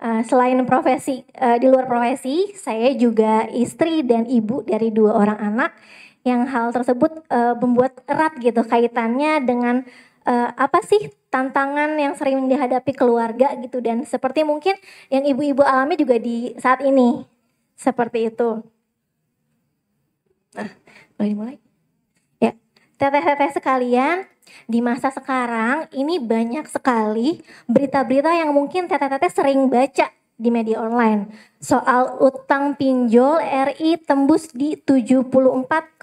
Selain profesi, di luar profesi, saya juga istri dan ibu dari 2 orang anak, yang hal tersebut membuat erat gitu kaitannya dengan apa sih tantangan yang sering dihadapi keluarga gitu, dan seperti mungkin yang ibu-ibu alami juga di saat ini, seperti itu. Nah, boleh dimulai? Ya, teteh-teteh sekalian, di masa sekarang ini banyak sekali berita-berita yang mungkin teteh-teteh sering baca di media online. Soal utang pinjol RI tembus di 74,48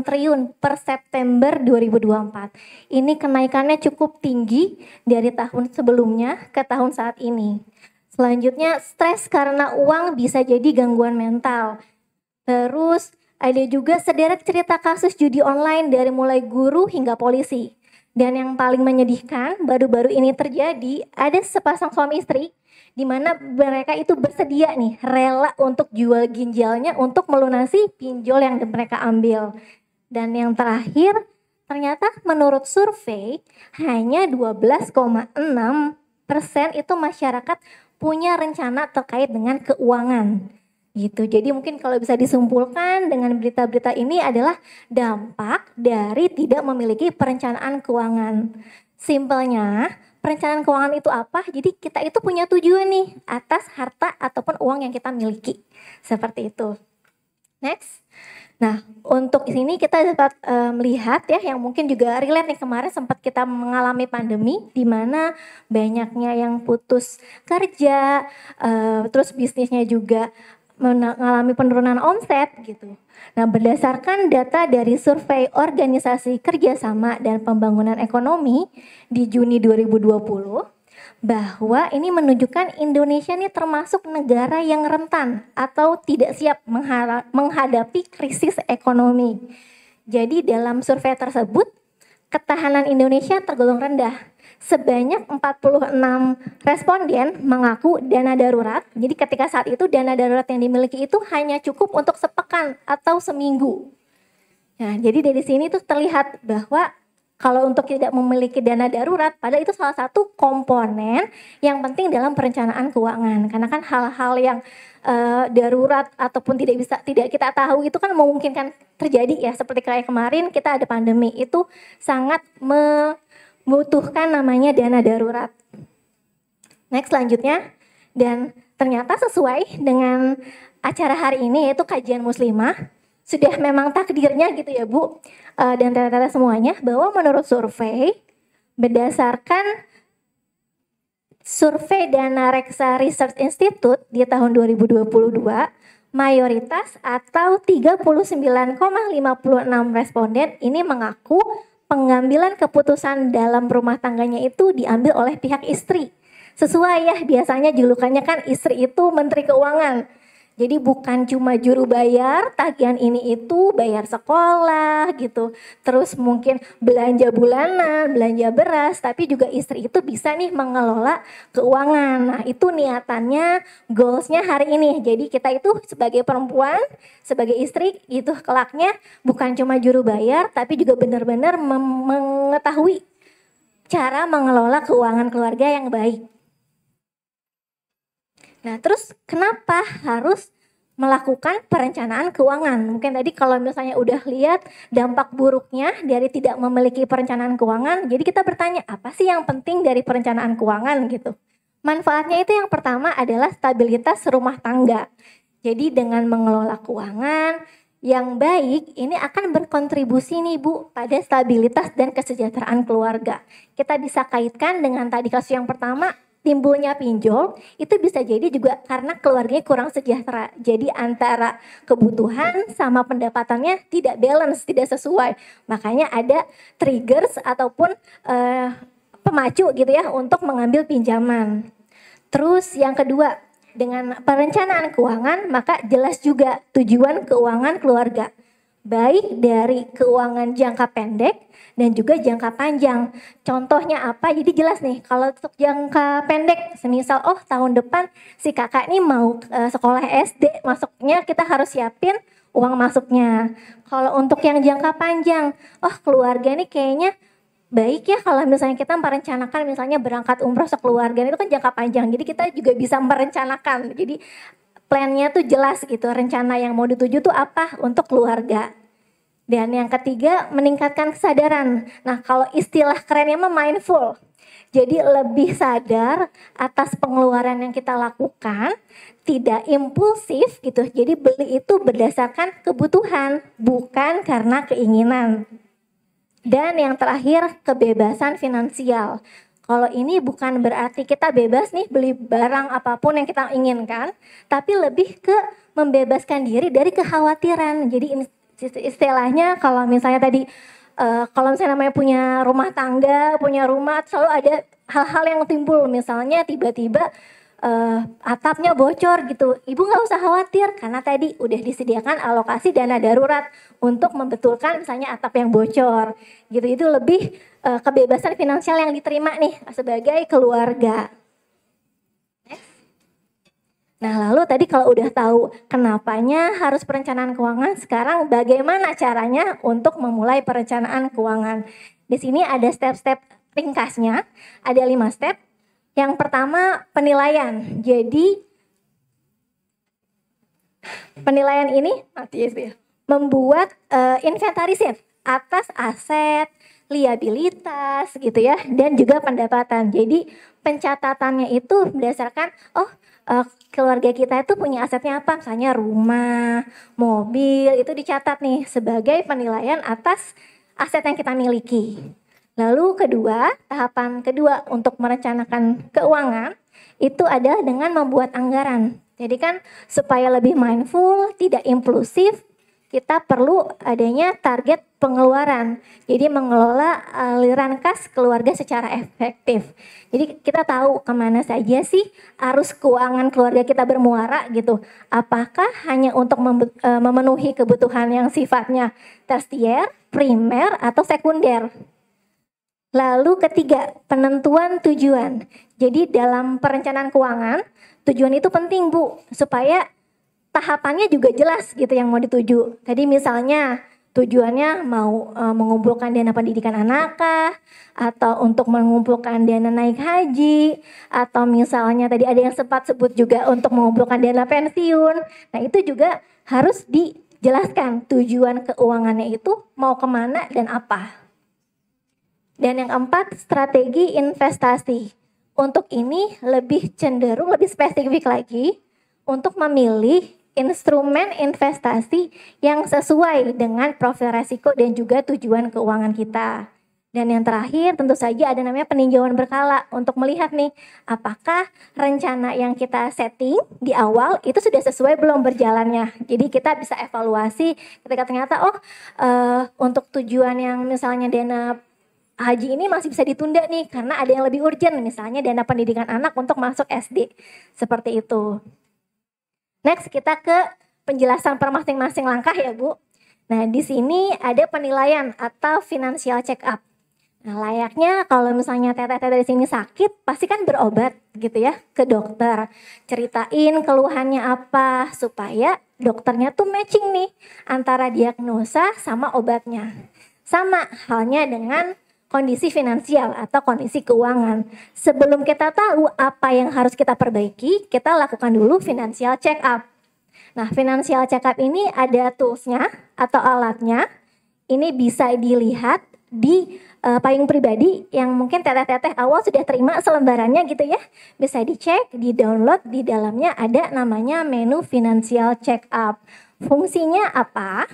triliun per September 2024. Ini kenaikannya cukup tinggi dari tahun sebelumnya ke tahun saat ini. Selanjutnya, stres karena uang bisa jadi gangguan mental. Terus ada juga sederet cerita kasus judi online dari mulai guru hingga polisi. Dan yang paling menyedihkan, baru-baru ini terjadi, ada sepasang suami istri di mana mereka itu bersedia nih, rela untuk jual ginjalnya untuk melunasi pinjol yang mereka ambil. Dan yang terakhir, ternyata menurut survei hanya 12,6% itu masyarakat punya rencana terkait dengan keuangan. Gitu. Jadi mungkin kalau bisa disimpulkan dengan berita-berita ini adalah dampak dari tidak memiliki perencanaan keuangan. Simpelnya, perencanaan keuangan itu apa? Jadi kita itu punya tujuan nih atas harta ataupun uang yang kita miliki. Seperti itu. Next. Nah, untuk sini kita dapat melihat ya, yang mungkin juga relate nih, kemarin sempat kita mengalami pandemi di mana banyaknya yang putus kerja, terus bisnisnya juga mengalami penurunan omset gitu. Nah, berdasarkan data dari survei Organisasi Kerjasama dan Pembangunan Ekonomi di Juni 2020, bahwa ini menunjukkan Indonesia ini termasuk negara yang rentan atau tidak siap menghadapi krisis ekonomi. Jadi dalam survei tersebut, ketahanan Indonesia tergolong rendah. Sebanyak 46 responden mengaku dana darurat. Jadi ketika saat itu dana darurat yang dimiliki itu hanya cukup untuk sepekan atau seminggu. Nah, jadi dari sini tuh terlihat bahwa kalau untuk tidak memiliki dana darurat, padahal itu salah satu komponen yang penting dalam perencanaan keuangan. Karena kan hal-hal yang darurat ataupun tidak kita tahu itu kan memungkinkan terjadi ya. Seperti kayak kemarin kita ada pandemi, itu sangat membutuhkan namanya dana darurat. Next, selanjutnya, dan ternyata sesuai dengan acara hari ini yaitu kajian muslimah, sudah memang takdirnya gitu ya Bu, dan tata-tata semuanya, bahwa menurut survei berdasarkan survei Dana Reksa Research Institute di tahun 2022, mayoritas atau 39,56 responden ini mengaku pengambilan keputusan dalam rumah tangganya itu diambil oleh pihak istri. Sesuai ya, biasanya julukannya kan istri itu menteri keuangan. Jadi bukan cuma juru bayar, tagihan ini itu, bayar sekolah gitu. Terus mungkin belanja bulanan, belanja beras, tapi juga istri itu bisa nih mengelola keuangan. Nah, itu niatannya, goalsnya hari ini. Jadi kita itu sebagai perempuan, sebagai istri itu kelaknya bukan cuma juru bayar, tapi juga benar-benar mengetahui cara mengelola keuangan keluarga yang baik. Nah, terus kenapa harus melakukan perencanaan keuangan? Mungkin tadi kalau misalnya udah lihat dampak buruknya dari tidak memiliki perencanaan keuangan, jadi kita bertanya apa sih yang penting dari perencanaan keuangan gitu. Manfaatnya itu yang pertama adalah stabilitas rumah tangga. Jadi dengan mengelola keuangan yang baik, ini akan berkontribusi nih Bu pada stabilitas dan kesejahteraan keluarga. Kita bisa kaitkan dengan tadi kasus yang pertama, timbulnya pinjol, itu bisa jadi juga karena keluarganya kurang sejahtera. Jadi antara kebutuhan sama pendapatannya tidak balance, tidak sesuai. Makanya ada triggers ataupun pemacu gitu ya untuk mengambil pinjaman. Terus yang kedua, dengan perencanaan keuangan maka jelas juga tujuan keuangan keluarga. Baik dari keuangan jangka pendek dan juga jangka panjang. Contohnya apa? Jadi jelas nih, kalau untuk jangka pendek, semisal tahun depan si kakak ini mau sekolah SD, masuknya kita harus siapin uang masuknya. Kalau untuk yang jangka panjang, keluarga ini kayaknya baik ya kalau misalnya kita merencanakan misalnya berangkat umroh sekeluarga, itu kan jangka panjang. Jadi kita juga bisa merencanakan. Jadi plannya tuh jelas gitu, rencana yang mau dituju tuh apa untuk keluarga. Dan yang ketiga, meningkatkan kesadaran. Nah, kalau istilah kerennya mah mindful. Jadi lebih sadar atas pengeluaran yang kita lakukan, tidak impulsif gitu. Jadi beli itu berdasarkan kebutuhan, bukan karena keinginan. Dan yang terakhir, kebebasan finansial. Kalau ini bukan berarti kita bebas nih beli barang apapun yang kita inginkan, tapi lebih ke membebaskan diri dari kekhawatiran. Jadi istilahnya kalau misalnya tadi, kalau misalnya namanya punya rumah tangga, punya rumah, selalu ada hal-hal yang timbul. Misalnya tiba-tiba atapnya bocor gitu, ibu nggak usah khawatir karena tadi udah disediakan alokasi dana darurat untuk membetulkan misalnya atap yang bocor gitu. Itu lebih kebebasan finansial yang diterima nih sebagai keluarga. Nah, lalu tadi kalau udah tahu kenapanya harus perencanaan keuangan, sekarang bagaimana caranya untuk memulai perencanaan keuangan. Di sini ada step-step ringkasnya, ada 5 step. Yang pertama, penilaian. Jadi penilaian ini membuat inventarisir atas aset, liabilitas gitu ya, dan juga pendapatan. Jadi pencatatannya itu berdasarkan keluarga kita itu punya asetnya apa, misalnya rumah, mobil, itu dicatat nih sebagai penilaian atas aset yang kita miliki. Lalu tahapan kedua untuk merencanakan keuangan itu adalah dengan membuat anggaran. Jadi kan supaya lebih mindful, tidak impulsif, kita perlu adanya target pengeluaran. Jadi mengelola aliran kas keluarga secara efektif. Jadi kita tahu kemana saja sih arus keuangan keluarga kita bermuara gitu. Apakah hanya untuk memenuhi kebutuhan yang sifatnya tersier, primer, atau sekunder. Lalu ketiga, penentuan tujuan. Jadi dalam perencanaan keuangan, tujuan itu penting Bu, supaya tahapannya juga jelas gitu yang mau dituju. Tadi misalnya tujuannya mau mengumpulkan dana pendidikan anak kah? Atau untuk mengumpulkan dana naik haji? Atau misalnya tadi ada yang sempat sebut juga untuk mengumpulkan dana pensiun. Nah itu juga harus dijelaskan tujuan keuangannya itu mau kemana dan apa. Dan yang keempat, strategi investasi. Untuk ini lebih cenderung, lebih spesifik lagi untuk memilih instrumen investasi yang sesuai dengan profil resiko dan juga tujuan keuangan kita. Dan yang terakhir tentu saja ada namanya peninjauan berkala untuk melihat nih apakah rencana yang kita setting di awal itu sudah sesuai belum berjalannya. Jadi kita bisa evaluasi ketika ternyata untuk tujuan yang misalnya dana haji ini masih bisa ditunda nih karena ada yang lebih urgent, misalnya dana pendidikan anak untuk masuk SD. Seperti itu. Next kita ke penjelasan per masing-masing langkah ya Bu. Nah di sini ada penilaian atau financial check up. Nah layaknya kalau misalnya teteh-teteh di sini sakit pasti kan berobat gitu ya ke dokter. Ceritain keluhannya apa supaya dokternya tuh matching nih antara diagnosa sama obatnya. Sama halnya dengan kondisi finansial atau kondisi keuangan. Sebelum kita tahu apa yang harus kita perbaiki, kita lakukan dulu financial check up. Nah, financial check up ini ada toolsnya atau alatnya. Ini bisa dilihat di payung pribadi yang mungkin teteh-teteh awal sudah terima selembarannya gitu ya. Bisa dicek, di download, di dalamnya ada namanya menu financial check up. Fungsinya apa?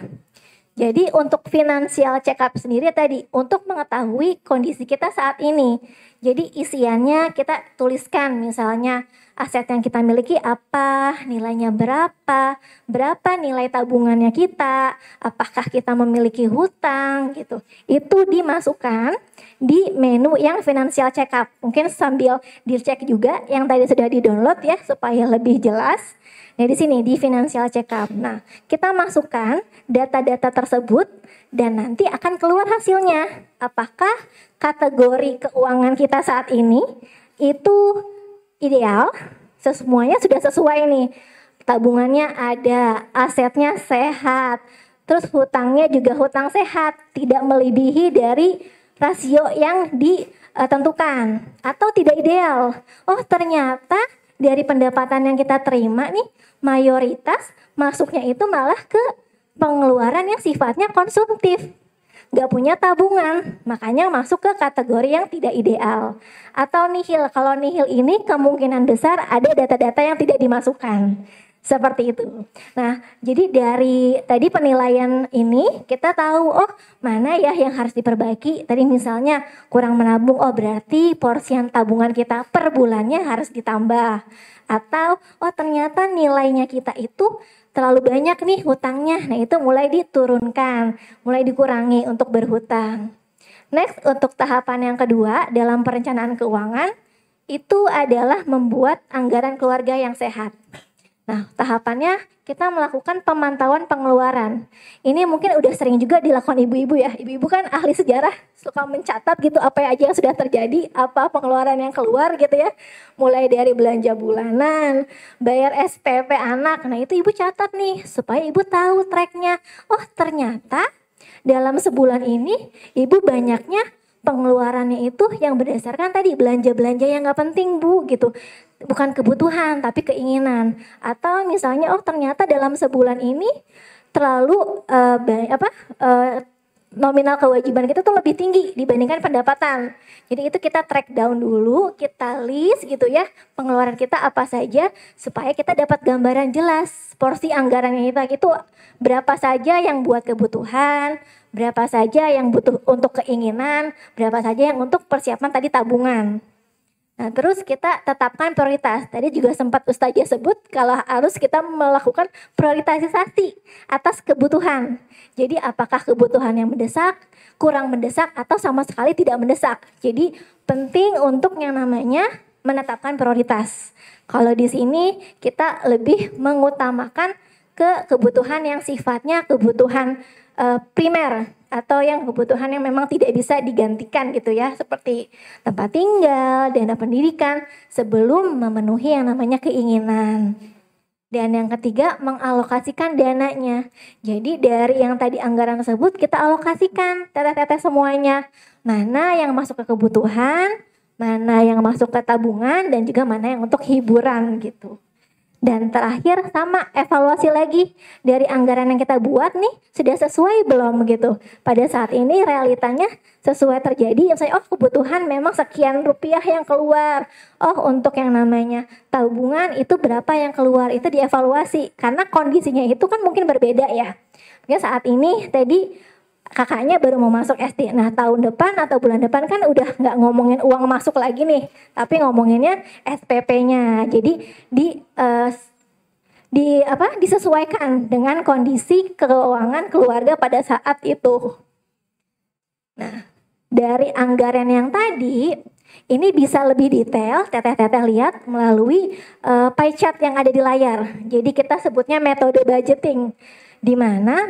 Jadi untuk financial check up sendiri tadi untuk mengetahui kondisi kita saat ini. Jadi isiannya kita tuliskan misalnya aset yang kita miliki apa, nilainya berapa nilai tabungannya kita, apakah kita memiliki hutang gitu. Itu dimasukkan di menu yang financial check up. Mungkin sambil dicek juga yang tadi sudah di-download ya supaya lebih jelas. Nah di sini di financial check up. Nah kita masukkan data-data tersebut dan nanti akan keluar hasilnya. Apakah kategori keuangan kita saat ini itu ideal? Semuanya sudah sesuai nih. Tabungannya ada, asetnya sehat, terus hutangnya juga hutang sehat, tidak melebihi dari rasio yang ditentukan atau tidak ideal. Oh ternyata dari pendapatan yang kita terima nih mayoritas masuknya itu malah ke pengeluaran yang sifatnya konsumtif. Gak punya tabungan, makanya masuk ke kategori yang tidak ideal. Atau nihil, kalau nihil ini kemungkinan besar ada data-data yang tidak dimasukkan. Seperti itu. Nah, jadi dari tadi penilaian ini kita tahu, oh mana ya yang harus diperbaiki. Tadi misalnya kurang menabung, oh berarti porsian tabungan kita per bulannya harus ditambah. Atau, oh ternyata nilainya kita itu terlalu banyak nih hutangnya. Nah itu mulai diturunkan, mulai dikurangi untuk berhutang. Next, untuk tahapan yang kedua dalam perencanaan keuangan, itu adalah membuat anggaran keluarga yang sehat. Nah, tahapannya kita melakukan pemantauan pengeluaran. Ini mungkin udah sering juga dilakukan ibu-ibu ya. Ibu-ibu kan ahli sejarah, suka mencatat gitu apa aja yang sudah terjadi, apa pengeluaran yang keluar gitu ya. Mulai dari belanja bulanan, bayar SPP anak. Nah, itu ibu catat nih supaya ibu tahu tracknya. Oh, ternyata dalam sebulan ini ibu banyaknya pengeluarannya itu yang berdasarkan tadi belanja-belanja yang gak penting bu gitu. Bukan kebutuhan tapi keinginan. Atau misalnya oh ternyata dalam sebulan ini terlalu nominal kewajiban kita tuh lebih tinggi dibandingkan pendapatan. Jadi itu kita track down dulu, kita list gitu ya pengeluaran kita apa saja supaya kita dapat gambaran jelas porsi anggarannya kita itu berapa saja yang buat kebutuhan, berapa saja yang butuh untuk keinginan, berapa saja yang untuk persiapan tadi tabungan. Nah terus kita tetapkan prioritas. Tadi juga sempat Ustazah sebut kalau harus kita melakukan prioritasasi atas kebutuhan. Jadi apakah kebutuhan yang mendesak, kurang mendesak atau sama sekali tidak mendesak. Jadi penting untuk yang namanya menetapkan prioritas. Kalau di sini kita lebih mengutamakan ke kebutuhan yang sifatnya kebutuhan primer atau yang kebutuhan yang memang tidak bisa digantikan gitu ya, seperti tempat tinggal, dana pendidikan sebelum memenuhi yang namanya keinginan. Dan yang ketiga, mengalokasikan dananya. Jadi dari yang tadi anggaran tersebut kita alokasikan teteh-teteh semuanya. Mana yang masuk ke kebutuhan, mana yang masuk ke tabungan, dan juga mana yang untuk hiburan gitu. Dan terakhir sama evaluasi lagi dari anggaran yang kita buat nih sudah sesuai belum gitu. Pada saat ini realitanya sesuai terjadi. Misalnya oh kebutuhan memang sekian rupiah yang keluar. Oh untuk yang namanya tabungan itu berapa yang keluar, itu dievaluasi. Karena kondisinya itu kan mungkin berbeda ya. Mungkin saat ini tadi kakaknya baru mau masuk SD. Nah tahun depan atau bulan depan kan udah nggak ngomongin uang masuk lagi nih, tapi ngomonginnya SPP-nya. Jadi disesuaikan dengan kondisi keuangan keluarga pada saat itu. Nah dari anggaran yang tadi ini bisa lebih detail teteh-teteh lihat melalui pie chart yang ada di layar. Jadi kita sebutnya metode budgeting. Di mana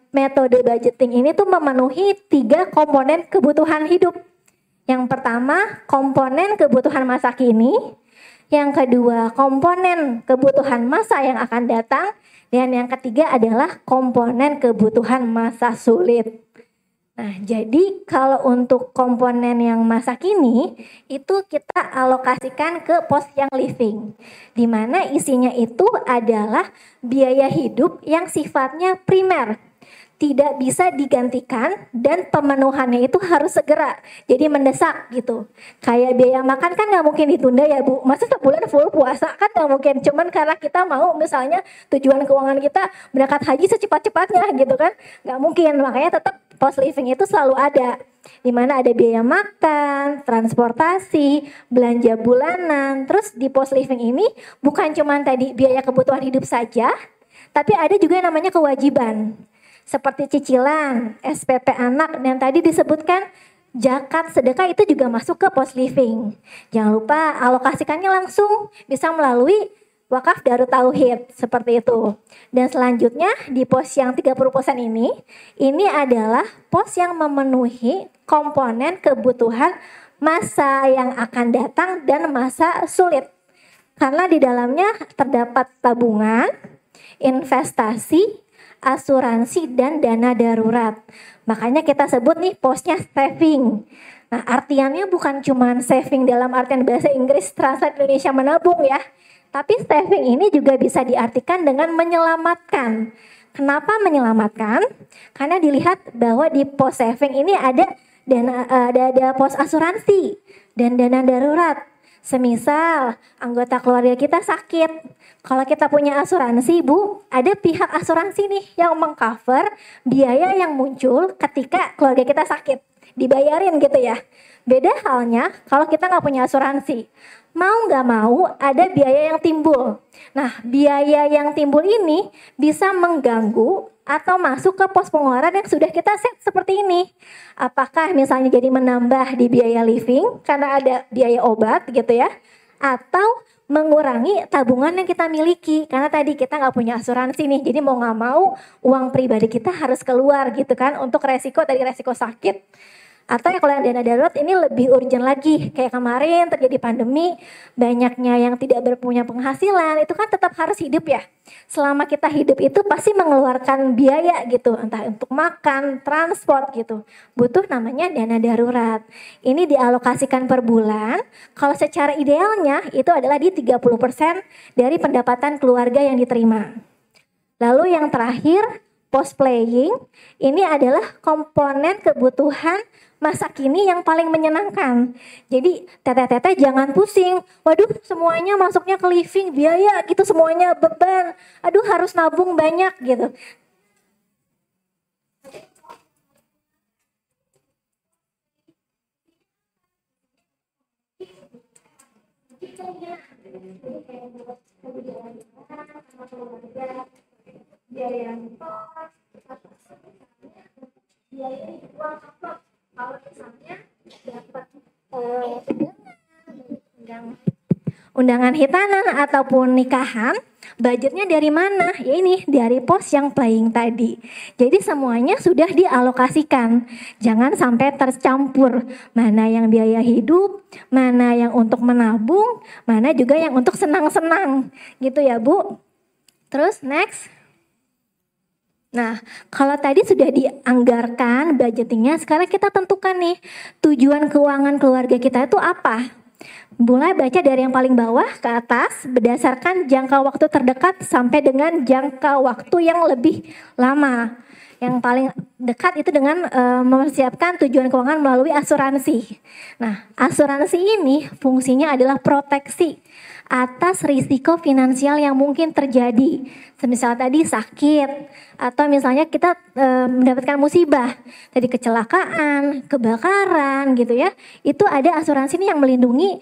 metode budgeting ini tuh memenuhi 3 komponen kebutuhan hidup. Yang pertama, komponen kebutuhan masa kini. Yang kedua, komponen kebutuhan masa yang akan datang. Dan yang ketiga adalah komponen kebutuhan masa sulit. Nah, jadi kalau untuk komponen yang masa kini itu kita alokasikan ke pos yang living, di mana isinya itu adalah biaya hidup yang sifatnya primer, tidak bisa digantikan dan pemenuhannya itu harus segera, jadi mendesak gitu. Kayak biaya makan kan nggak mungkin ditunda ya Bu, masa sebulan full puasa kan nggak mungkin, cuman karena kita mau misalnya tujuan keuangan kita berangkat haji secepat-cepatnya gitu kan, nggak mungkin, makanya tetap pos living itu selalu ada, di mana ada biaya makan, transportasi, belanja bulanan. Terus di pos living ini bukan cuma tadi biaya kebutuhan hidup saja, tapi ada juga yang namanya kewajiban. Seperti cicilan, SPP anak, dan tadi disebutkan zakat, sedekah itu juga masuk ke pos living. Jangan lupa alokasikannya langsung bisa melalui wakaf Darut Tauhid seperti itu. Dan selanjutnya di pos yang 30% ini adalah pos yang memenuhi komponen kebutuhan masa yang akan datang dan masa sulit. Karena di dalamnya terdapat tabungan, investasi, asuransi, dan dana darurat. Makanya kita sebut nih posnya saving. Nah, artiannya bukan cuma saving dalam artian bahasa Inggris translate Indonesia menabung ya. Tapi saving ini juga bisa diartikan dengan menyelamatkan. Kenapa menyelamatkan? Karena dilihat bahwa di pos saving ini ada ada pos asuransi dan dana darurat. Semisal anggota keluarga kita sakit, kalau kita punya asuransi Bu, ada pihak asuransi nih yang mengcover biaya yang muncul ketika keluarga kita sakit, dibayarin gitu ya. Beda halnya kalau kita nggak punya asuransi, mau nggak mau ada biaya yang timbul. Nah, biaya yang timbul ini bisa mengganggu atau masuk ke pos pengeluaran yang sudah kita set seperti ini. Apakah misalnya jadi menambah di biaya living karena ada biaya obat gitu ya, atau mengurangi tabungan yang kita miliki karena tadi kita nggak punya asuransi nih, jadi mau nggak mau uang pribadi kita harus keluar gitu kan untuk resiko dari resiko sakit. Atau ya kalau yang dana darurat ini lebih urgent lagi, kayak kemarin terjadi pandemi, banyaknya yang tidak berpunya penghasilan, itu kan tetap harus hidup ya. Selama kita hidup itu pasti mengeluarkan biaya gitu, entah untuk makan, transport gitu. Butuh namanya dana darurat. Ini dialokasikan per bulan, kalau secara idealnya itu adalah di 30% dari pendapatan keluarga yang diterima. Lalu yang terakhir, post playing, ini adalah komponen kebutuhan masa kini yang paling menyenangkan. Jadi teteh-teteh jangan pusing, waduh semuanya masuknya ke living, biaya gitu semuanya beban, aduh harus nabung banyak gitu. Kalau misalnya dapat undangan hitanan ataupun nikahan, budgetnya dari mana? Ya ini dari pos yang playing tadi. Jadi semuanya sudah dialokasikan. Jangan sampai tercampur. Mana yang biaya hidup, mana yang untuk menabung, mana juga yang untuk senang-senang. Gitu ya Bu. Terus next. Nah, kalau tadi sudah dianggarkan budgetingnya, sekarang kita tentukan nih tujuan keuangan keluarga kita itu apa. Mulai baca dari yang paling bawah ke atas berdasarkan jangka waktu terdekat sampai dengan jangka waktu yang lebih lama. Yang paling dekat itu dengan mempersiapkan tujuan keuangan melalui asuransi. Nah, asuransi ini fungsinya adalah proteksi atas risiko finansial yang mungkin terjadi. Semisal tadi sakit, atau misalnya kita mendapatkan musibah, tadi kecelakaan, kebakaran gitu ya. Itu ada asuransi ini yang melindungi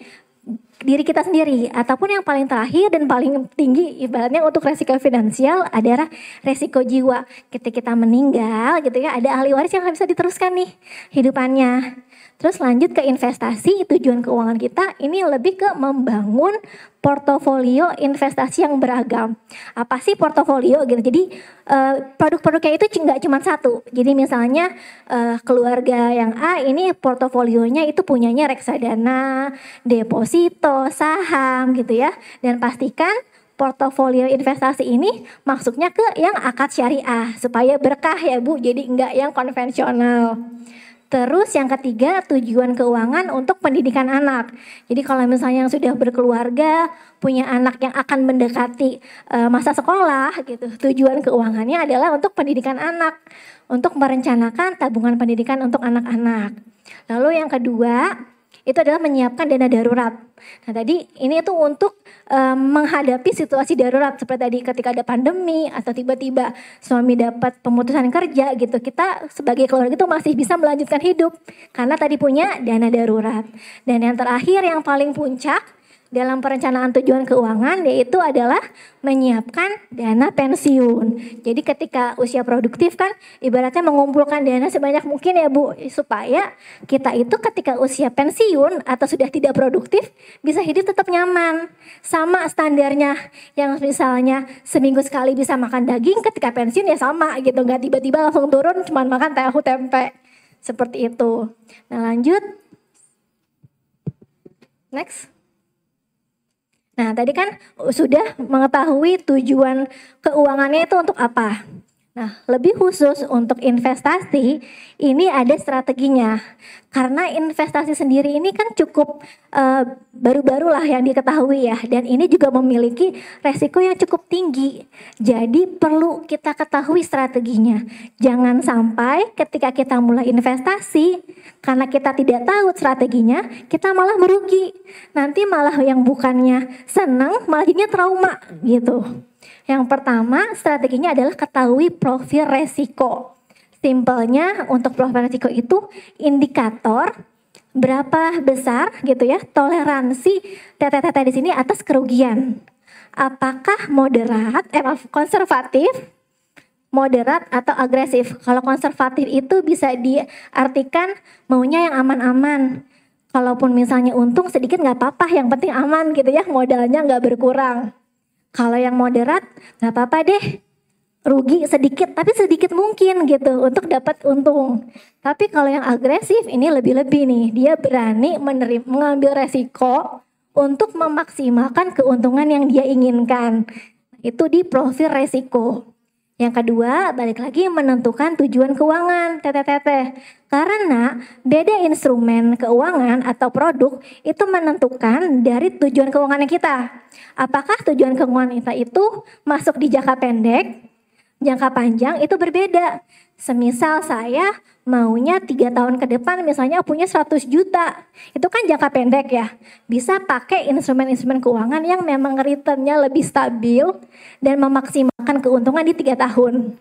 diri kita sendiri. Ataupun yang paling terakhir dan paling tinggi ibaratnya untuk resiko finansial adalah resiko jiwa. Ketika kita meninggal gitu ya, ada ahli waris yang bisa diteruskan nih hidupannya. Terus lanjut ke investasi, tujuan keuangan kita ini lebih ke membangun portofolio investasi yang beragam. Apa sih portofolio gitu? Jadi produk-produknya itu nggak cuma satu. Jadi misalnya keluarga yang A ini portofolionya itu punyanya reksadana, deposito, saham gitu ya. Dan pastikan portofolio investasi ini masuknya ke yang akad syariah supaya berkah ya Bu. Jadi enggak yang konvensional. Terus yang ketiga tujuan keuangan untuk pendidikan anak. Jadi kalau misalnya yang sudah berkeluarga, punya anak yang akan mendekati masa sekolah gitu. Tujuan keuangannya adalah untuk pendidikan anak. Untuk merencanakan tabungan pendidikan untuk anak-anak. Lalu yang kedua itu adalah menyiapkan dana darurat. Nah tadi ini tuh untuk menghadapi situasi darurat seperti tadi ketika ada pandemi atau tiba-tiba suami dapat pemutusan kerja gitu. Kita sebagai keluarga itu masih bisa melanjutkan hidup karena tadi punya dana darurat. Dan yang terakhir yang paling puncak dalam perencanaan tujuan keuangan yaitu adalah menyiapkan dana pensiun. Jadi ketika usia produktif kan ibaratnya mengumpulkan dana sebanyak mungkin ya Bu, supaya kita itu ketika usia pensiun atau sudah tidak produktif bisa hidup tetap nyaman. Sama standarnya yang misalnya seminggu sekali bisa makan daging, ketika pensiun ya sama gitu, nggak tiba-tiba langsung turun cuma makan tahu tempe. Seperti itu. Nah lanjut. Next. Nah tadi kan sudah mengetahui tujuan keuangannya itu untuk apa. Nah, lebih khusus untuk investasi, ini ada strateginya. Karena investasi sendiri ini kan cukup baru-baru lah yang diketahui ya. Dan ini juga memiliki resiko yang cukup tinggi. Jadi perlu kita ketahui strateginya. Jangan sampai ketika kita mulai investasi, karena kita tidak tahu strateginya, kita malah merugi. Nanti malah yang bukannya senang, malah jadinya trauma gitu. Yang pertama strateginya adalah ketahui profil resiko. Simpelnya untuk profil resiko itu indikator berapa besar gitu ya toleransi TTTT di sini atas kerugian. Apakah konservatif, moderat atau agresif. Kalau konservatif itu bisa diartikan maunya yang aman-aman. Kalaupun misalnya untung sedikit nggak apa-apa, yang penting aman gitu ya, modalnya nggak berkurang. Kalau yang moderat nggak apa-apa deh, rugi sedikit tapi sedikit mungkin gitu untuk dapat untung. Tapi kalau yang agresif ini lebih-lebih nih, dia berani mengambil resiko untuk memaksimalkan keuntungan yang dia inginkan. Itu di profil resiko. Yang kedua, balik lagi menentukan tujuan keuangan TTTT. Karena beda instrumen keuangan atau produk itu menentukan dari tujuan keuangan kita. Apakah tujuan keuangan kita itu masuk di jangka pendek, jangka panjang itu berbeda. Semisal saya maunya 3 tahun ke depan misalnya punya 100 juta. Itu kan jangka pendek ya. Bisa pakai instrumen-instrumen keuangan yang memang returnnya lebih stabil dan memaksimalkan keuntungan di 3 tahun.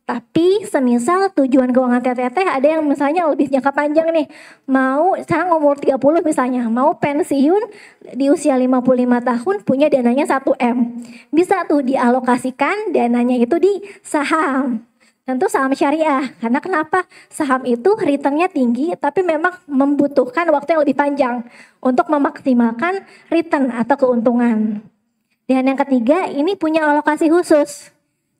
Tapi semisal tujuan keuangan TTT ada yang misalnya lebih jangka panjang nih. Mau sekarang umur 30 misalnya, mau pensiun di usia 55 tahun punya dananya 1M. Bisa tuh dialokasikan dananya itu di saham. Tentu saham syariah, karena kenapa? Saham itu returnnya tinggi tapi memang membutuhkan waktu yang lebih panjang untuk memaksimalkan return atau keuntungan. Dan yang ketiga ini punya alokasi khusus.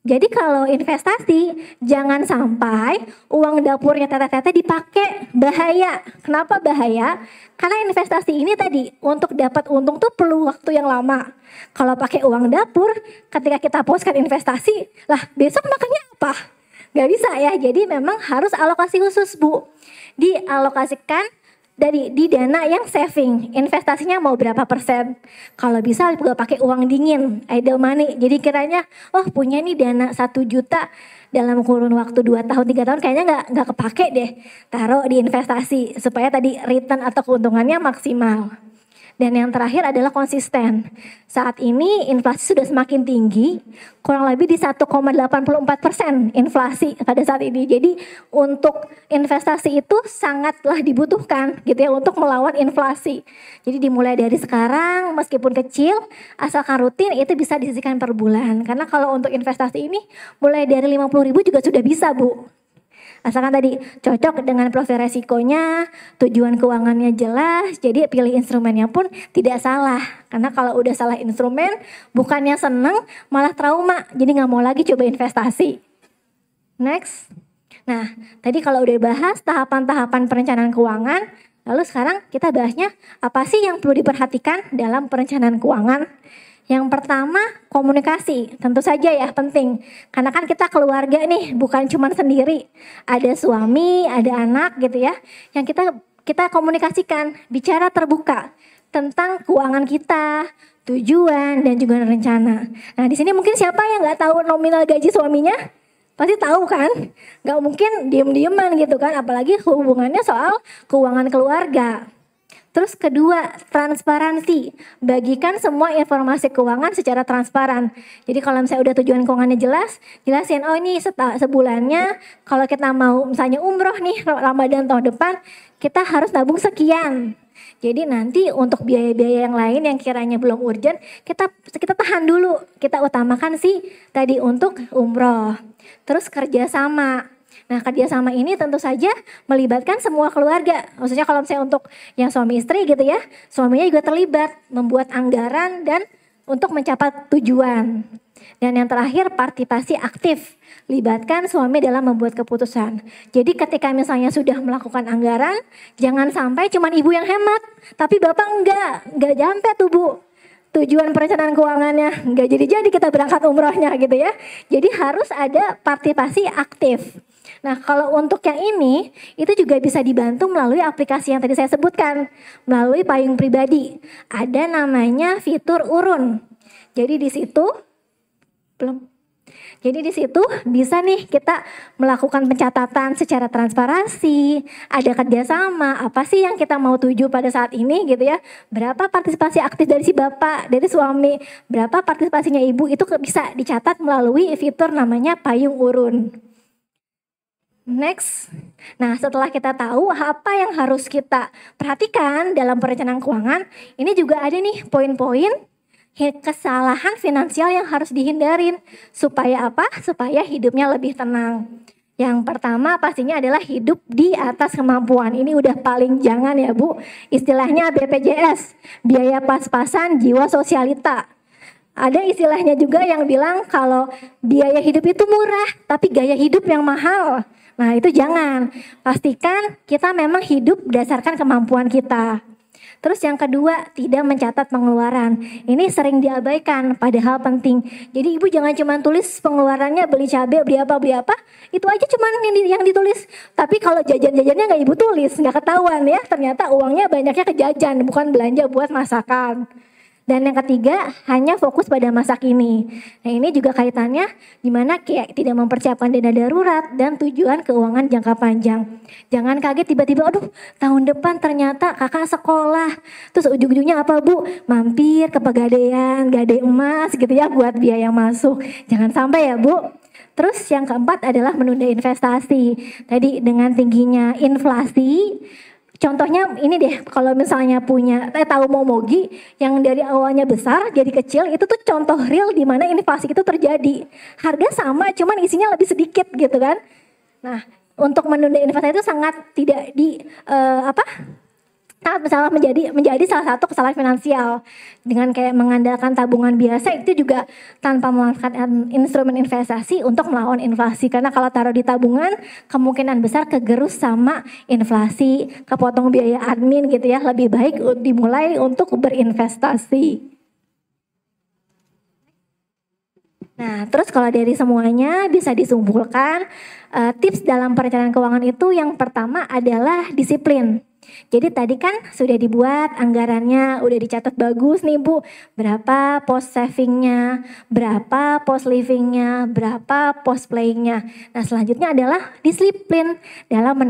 Jadi kalau investasi jangan sampai uang dapurnya TTT dipakai, bahaya. Kenapa bahaya? Karena investasi ini tadi untuk dapat untung tuh perlu waktu yang lama. Kalau pakai uang dapur ketika kita poskan investasi, lah besok makannya apa? Gak bisa ya, jadi memang harus alokasi khusus Bu. Dialokasikan di dana yang saving, investasinya mau berapa persen. Kalau bisa juga pakai uang dingin, idle money. Jadi kiranya, oh punya nih dana 1 juta dalam kurun waktu 2 tahun, 3 tahun kayaknya nggak kepake deh. Taruh di investasi supaya tadi return atau keuntungannya maksimal. Dan yang terakhir adalah konsisten. Saat ini inflasi sudah semakin tinggi, kurang lebih di 1,84% inflasi pada saat ini. Jadi untuk investasi itu sangatlah dibutuhkan gitu ya untuk melawan inflasi. Jadi dimulai dari sekarang meskipun kecil, asalkan rutin itu bisa disisihkan per bulan. Karena kalau untuk investasi ini mulai dari 50.000 juga sudah bisa Bu. Asalkan tadi cocok dengan profil resikonya, tujuan keuangannya jelas, jadi pilih instrumennya pun tidak salah. Karena kalau udah salah instrumen, bukannya seneng, malah trauma, jadi nggak mau lagi coba investasi. Next. Nah, tadi kalau udah bahas tahapan-tahapan perencanaan keuangan, lalu sekarang kita bahasnya apa sih yang perlu diperhatikan dalam perencanaan keuangan. Yang pertama komunikasi, tentu saja ya penting. Karena kan kita keluarga nih, bukan cuma sendiri. Ada suami, ada anak gitu ya. Yang kita komunikasikan, bicara terbuka tentang keuangan kita, tujuan dan juga rencana. Nah di sini mungkin siapa yang nggak tahu nominal gaji suaminya? Pasti tahu kan? Nggak mungkin diem-dieman gitu kan, apalagi hubungannya soal keuangan keluarga. Terus kedua, transparansi. Bagikan semua informasi keuangan secara transparan. Jadi kalau misalnya udah tujuan keuangannya jelas, jelasin, oh ini sebulannya kalau kita mau misalnya umroh nih Ramadan tahun depan, kita harus nabung sekian. Jadi nanti untuk biaya-biaya yang lain yang kiranya belum urgent, kita tahan dulu. Kita utamakan sih tadi untuk umroh. Terus kerjasama. Nah kerjasama ini tentu saja melibatkan semua keluarga. Maksudnya kalau misalnya untuk yang suami istri gitu ya, suaminya juga terlibat membuat anggaran dan untuk mencapai tujuan. Dan yang terakhir partisipasi aktif. Libatkan suami dalam membuat keputusan. Jadi ketika misalnya sudah melakukan anggaran, jangan sampai cuma ibu yang hemat. Tapi bapak enggak nyampe tuh Bu. tujuan perencanaan keuangannya nggak jadi-jadi kita berangkat umrohnya gitu ya. Jadi harus ada partisipasi aktif. Nah kalau untuk yang ini itu juga bisa dibantu melalui aplikasi yang tadi saya sebutkan, melalui payung pribadi. Ada namanya fitur urun. Jadi di situ Jadi di situ bisa nih kita melakukan pencatatan secara transparansi, ada kerjasama, apa sih yang kita mau tuju pada saat ini gitu ya. Berapa partisipasi aktif dari si bapak, dari suami, berapa partisipasinya ibu, itu bisa dicatat melalui fitur namanya payung urun. Next, nah setelah kita tahu apa yang harus kita perhatikan dalam perencanaan keuangan, ini juga ada nih poin-poin kesalahan finansial yang harus dihindarin. Supaya apa? Supaya hidupnya lebih tenang. Yang pertama pastinya adalah hidup di atas kemampuan. Ini udah paling jangan ya Bu. Istilahnya BPJS, biaya pas-pasan jiwa sosialita. Ada istilahnya juga yang bilang kalau biaya hidup itu murah, tapi gaya hidup yang mahal. Nah itu jangan. Pastikan kita memang hidup berdasarkan kemampuan kita. Terus yang kedua, tidak mencatat pengeluaran. Ini sering diabaikan, padahal penting. Jadi ibu jangan cuma tulis pengeluarannya, beli cabai, beli apa. Itu aja cuma yang ditulis. Tapi kalau jajan-jajannya nggak ibu tulis, nggak ketahuan ya. Ternyata uangnya banyaknya ke jajan, bukan belanja buat masakan. Dan yang ketiga, hanya fokus pada masa kini. Nah ini juga kaitannya dimana kayak tidak mempersiapkan dana darurat dan tujuan keuangan jangka panjang. Jangan kaget tiba-tiba, aduh tahun depan ternyata kakak sekolah. Terus ujung-ujungnya apa Bu? Mampir ke Pegadaian, gadai emas gitu ya buat biaya masuk. Jangan sampai ya Bu. Terus yang keempat adalah menunda investasi. Tadi dengan tingginya inflasi, contohnya ini deh, kalau misalnya punya, tahu Momogi yang dari awalnya besar jadi kecil, itu tuh contoh real di mana inflasi itu terjadi. Harga sama, cuman isinya lebih sedikit gitu kan. Nah, untuk menunda investasi itu sangat tidak sangat menjadi salah satu kesalahan finansial. Dengan kayak mengandalkan tabungan biasa itu juga tanpa memanfaatkan instrumen investasi untuk melawan inflasi. Karena kalau taruh di tabungan kemungkinan besar kegerus sama inflasi, kepotong biaya admin gitu ya. Lebih baik dimulai untuk berinvestasi. Nah, terus kalau dari semuanya bisa disimpulkan, tips dalam perencanaan keuangan itu yang pertama adalah disiplin. Jadi tadi kan sudah dibuat anggarannya, udah dicatat bagus nih Bu, berapa post savingnya, berapa post livingnya, berapa post playingnya. Nah selanjutnya adalah disiplin dalam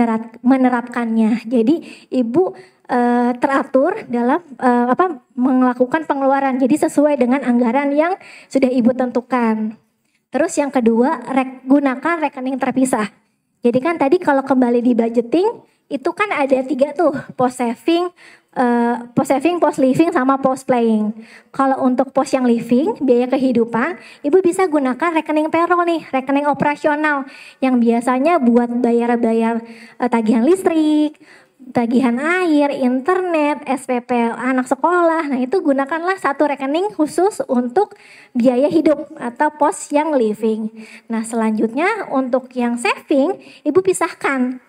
menerapkannya. Jadi Ibu teratur dalam melakukan pengeluaran, jadi sesuai dengan anggaran yang sudah Ibu tentukan. Terus yang kedua, gunakan rekening terpisah. Jadi kan tadi kalau kembali di budgeting, itu kan ada 3 tuh, post saving, post living sama post playing. Kalau untuk post yang living, biaya kehidupan, Ibu bisa gunakan rekening payroll nih, rekening operasional yang biasanya buat bayar-bayar tagihan listrik, tagihan air, internet, SPP anak sekolah. Nah itu gunakanlah satu rekening khusus untuk biaya hidup atau pos yang living. Nah selanjutnya untuk yang saving, Ibu pisahkan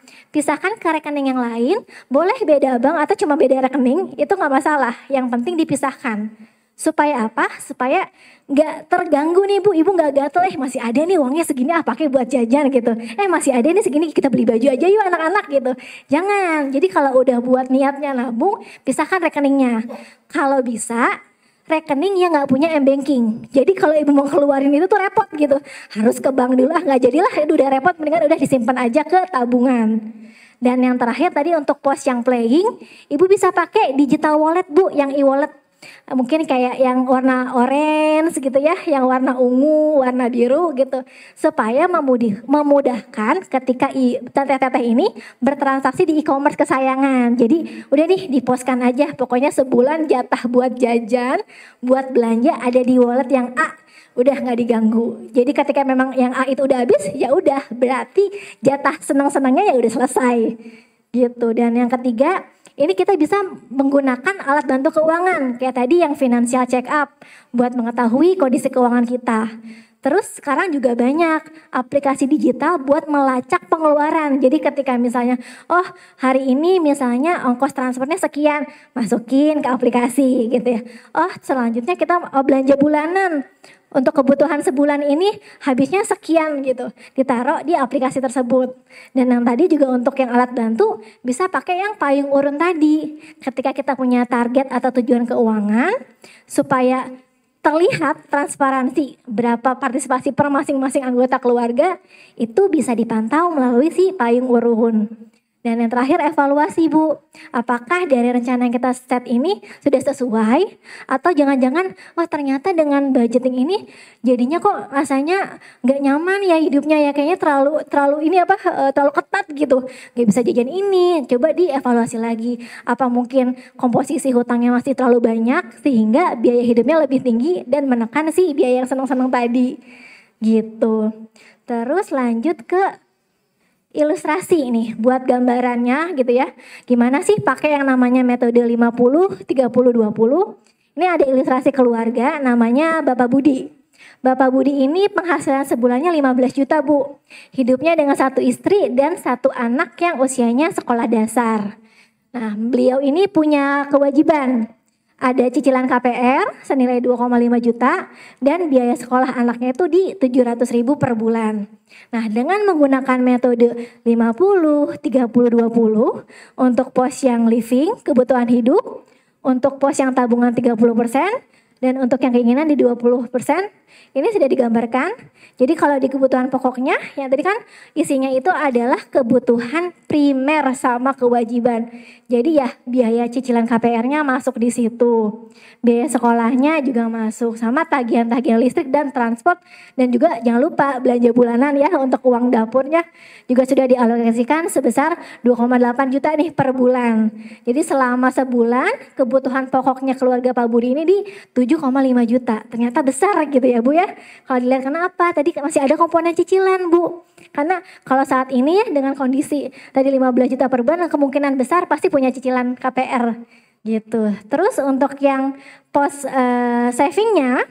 ke rekening yang lain. Boleh beda bank atau cuma beda rekening, itu gak masalah. Yang penting dipisahkan. Supaya apa? Supaya gak terganggu nih Bu, Ibu gak gatel, masih ada nih uangnya segini pakai buat jajan gitu. Masih ada nih segini, kita beli baju aja yuk anak-anak gitu. Jangan, jadi kalau udah buat niatnya nabung, pisahkan rekeningnya. Kalau bisa, rekening yang gak punya m-banking. Jadi kalau Ibu mau keluarin itu tuh repot gitu. Harus ke bank dulu, gak jadilah, udah repot, mendingan udah disimpan aja ke tabungan. Dan yang terakhir tadi untuk pos yang playing, Ibu bisa pakai digital wallet Bu, yang e-wallet. Mungkin kayak yang warna orange gitu ya, yang warna ungu, warna biru gitu. Supaya memudahkan ketika teteh-teteh ini bertransaksi di e-commerce kesayangan. Jadi udah nih diposkan aja, pokoknya sebulan jatah buat jajan, buat belanja ada di wallet yang A. Udah nggak diganggu. Jadi ketika memang yang A itu udah habis, ya udah berarti jatah senang-senangnya ya udah selesai. Gitu. Dan yang ketiga, ini kita bisa menggunakan alat bantu keuangan kayak tadi yang financial check up buat mengetahui kondisi keuangan kita. Terus sekarang juga banyak aplikasi digital buat melacak pengeluaran. Jadi ketika misalnya, oh hari ini misalnya ongkos transfernya sekian, masukin ke aplikasi gitu ya. Oh selanjutnya kita belanja bulanan. Untuk kebutuhan sebulan ini habisnya sekian gitu, ditaruh di aplikasi tersebut. Dan yang tadi juga untuk yang alat bantu bisa pakai yang payung urun tadi. Ketika kita punya target atau tujuan keuangan, supaya terlihat transparansi berapa partisipasi per masing-masing anggota keluarga, itu bisa dipantau melalui si payung urun. Dan yang terakhir evaluasi Bu, apakah dari rencana yang kita set ini sudah sesuai atau jangan-jangan wah ternyata dengan budgeting ini jadinya kok rasanya nggak nyaman ya hidupnya ya, kayaknya terlalu ini terlalu ketat gitu, nggak bisa jajan ini, coba dievaluasi lagi, apa mungkin komposisi hutangnya masih terlalu banyak sehingga biaya hidupnya lebih tinggi dan menekan si biaya yang senang-senang tadi gitu. Terus lanjut ke ilustrasi nih buat gambarannya gitu ya. Gimana sih pakai yang namanya metode 50 30 20. Ini ada ilustrasi keluarga namanya Bapak Budi. Bapak Budi ini penghasilan sebulannya 15 juta Bu. Hidupnya dengan satu istri dan satu anak yang usianya sekolah dasar. Nah, beliau ini punya kewajiban. Ada cicilan KPR senilai 2,5 juta dan biaya sekolah anaknya itu di 700.000 per bulan. Nah, dengan menggunakan metode 50, 30, 20 untuk pos yang living, kebutuhan hidup, untuk pos yang tabungan 30% dan untuk yang keinginan di 20%, ini sudah digambarkan. Jadi kalau di kebutuhan pokoknya yang tadi kan isinya itu adalah kebutuhan primer sama kewajiban. Jadi ya biaya cicilan KPR-nya masuk di situ. Biaya sekolahnya juga masuk sama tagihan-tagihan listrik dan transport, dan juga jangan lupa belanja bulanan ya untuk uang dapurnya juga sudah dialokasikan sebesar 2,8 juta nih per bulan. Jadi selama sebulan kebutuhan pokoknya keluarga Pak Budi ini di 7,5 juta. Ternyata besar gitu ya Bu ya. Kalau dilihat kenapa tadi masih ada komponen cicilan Bu. Karena kalau saat ini ya dengan kondisi tadi 15 juta per bulan, kemungkinan besar pasti punya cicilan KPR gitu. Terus untuk yang pos savingnya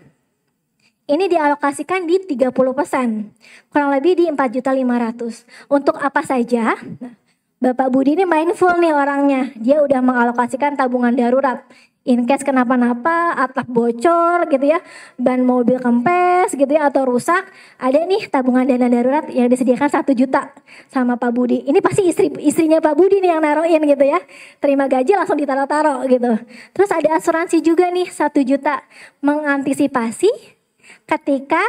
ini dialokasikan di 30%, kurang lebih di 4.500.000. Untuk apa saja? Nah, Bapak Budi ini mindful nih orangnya, dia udah mengalokasikan tabungan darurat. In case kenapa-napa, atap bocor gitu ya, ban mobil kempes gitu ya atau rusak, ada nih tabungan dana darurat yang disediakan 1 juta sama Pak Budi. Ini pasti istrinya Pak Budi nih yang naruhin gitu ya. Terima gaji langsung ditaruh-taruh gitu. Terus ada asuransi juga nih 1 juta mengantisipasi ketika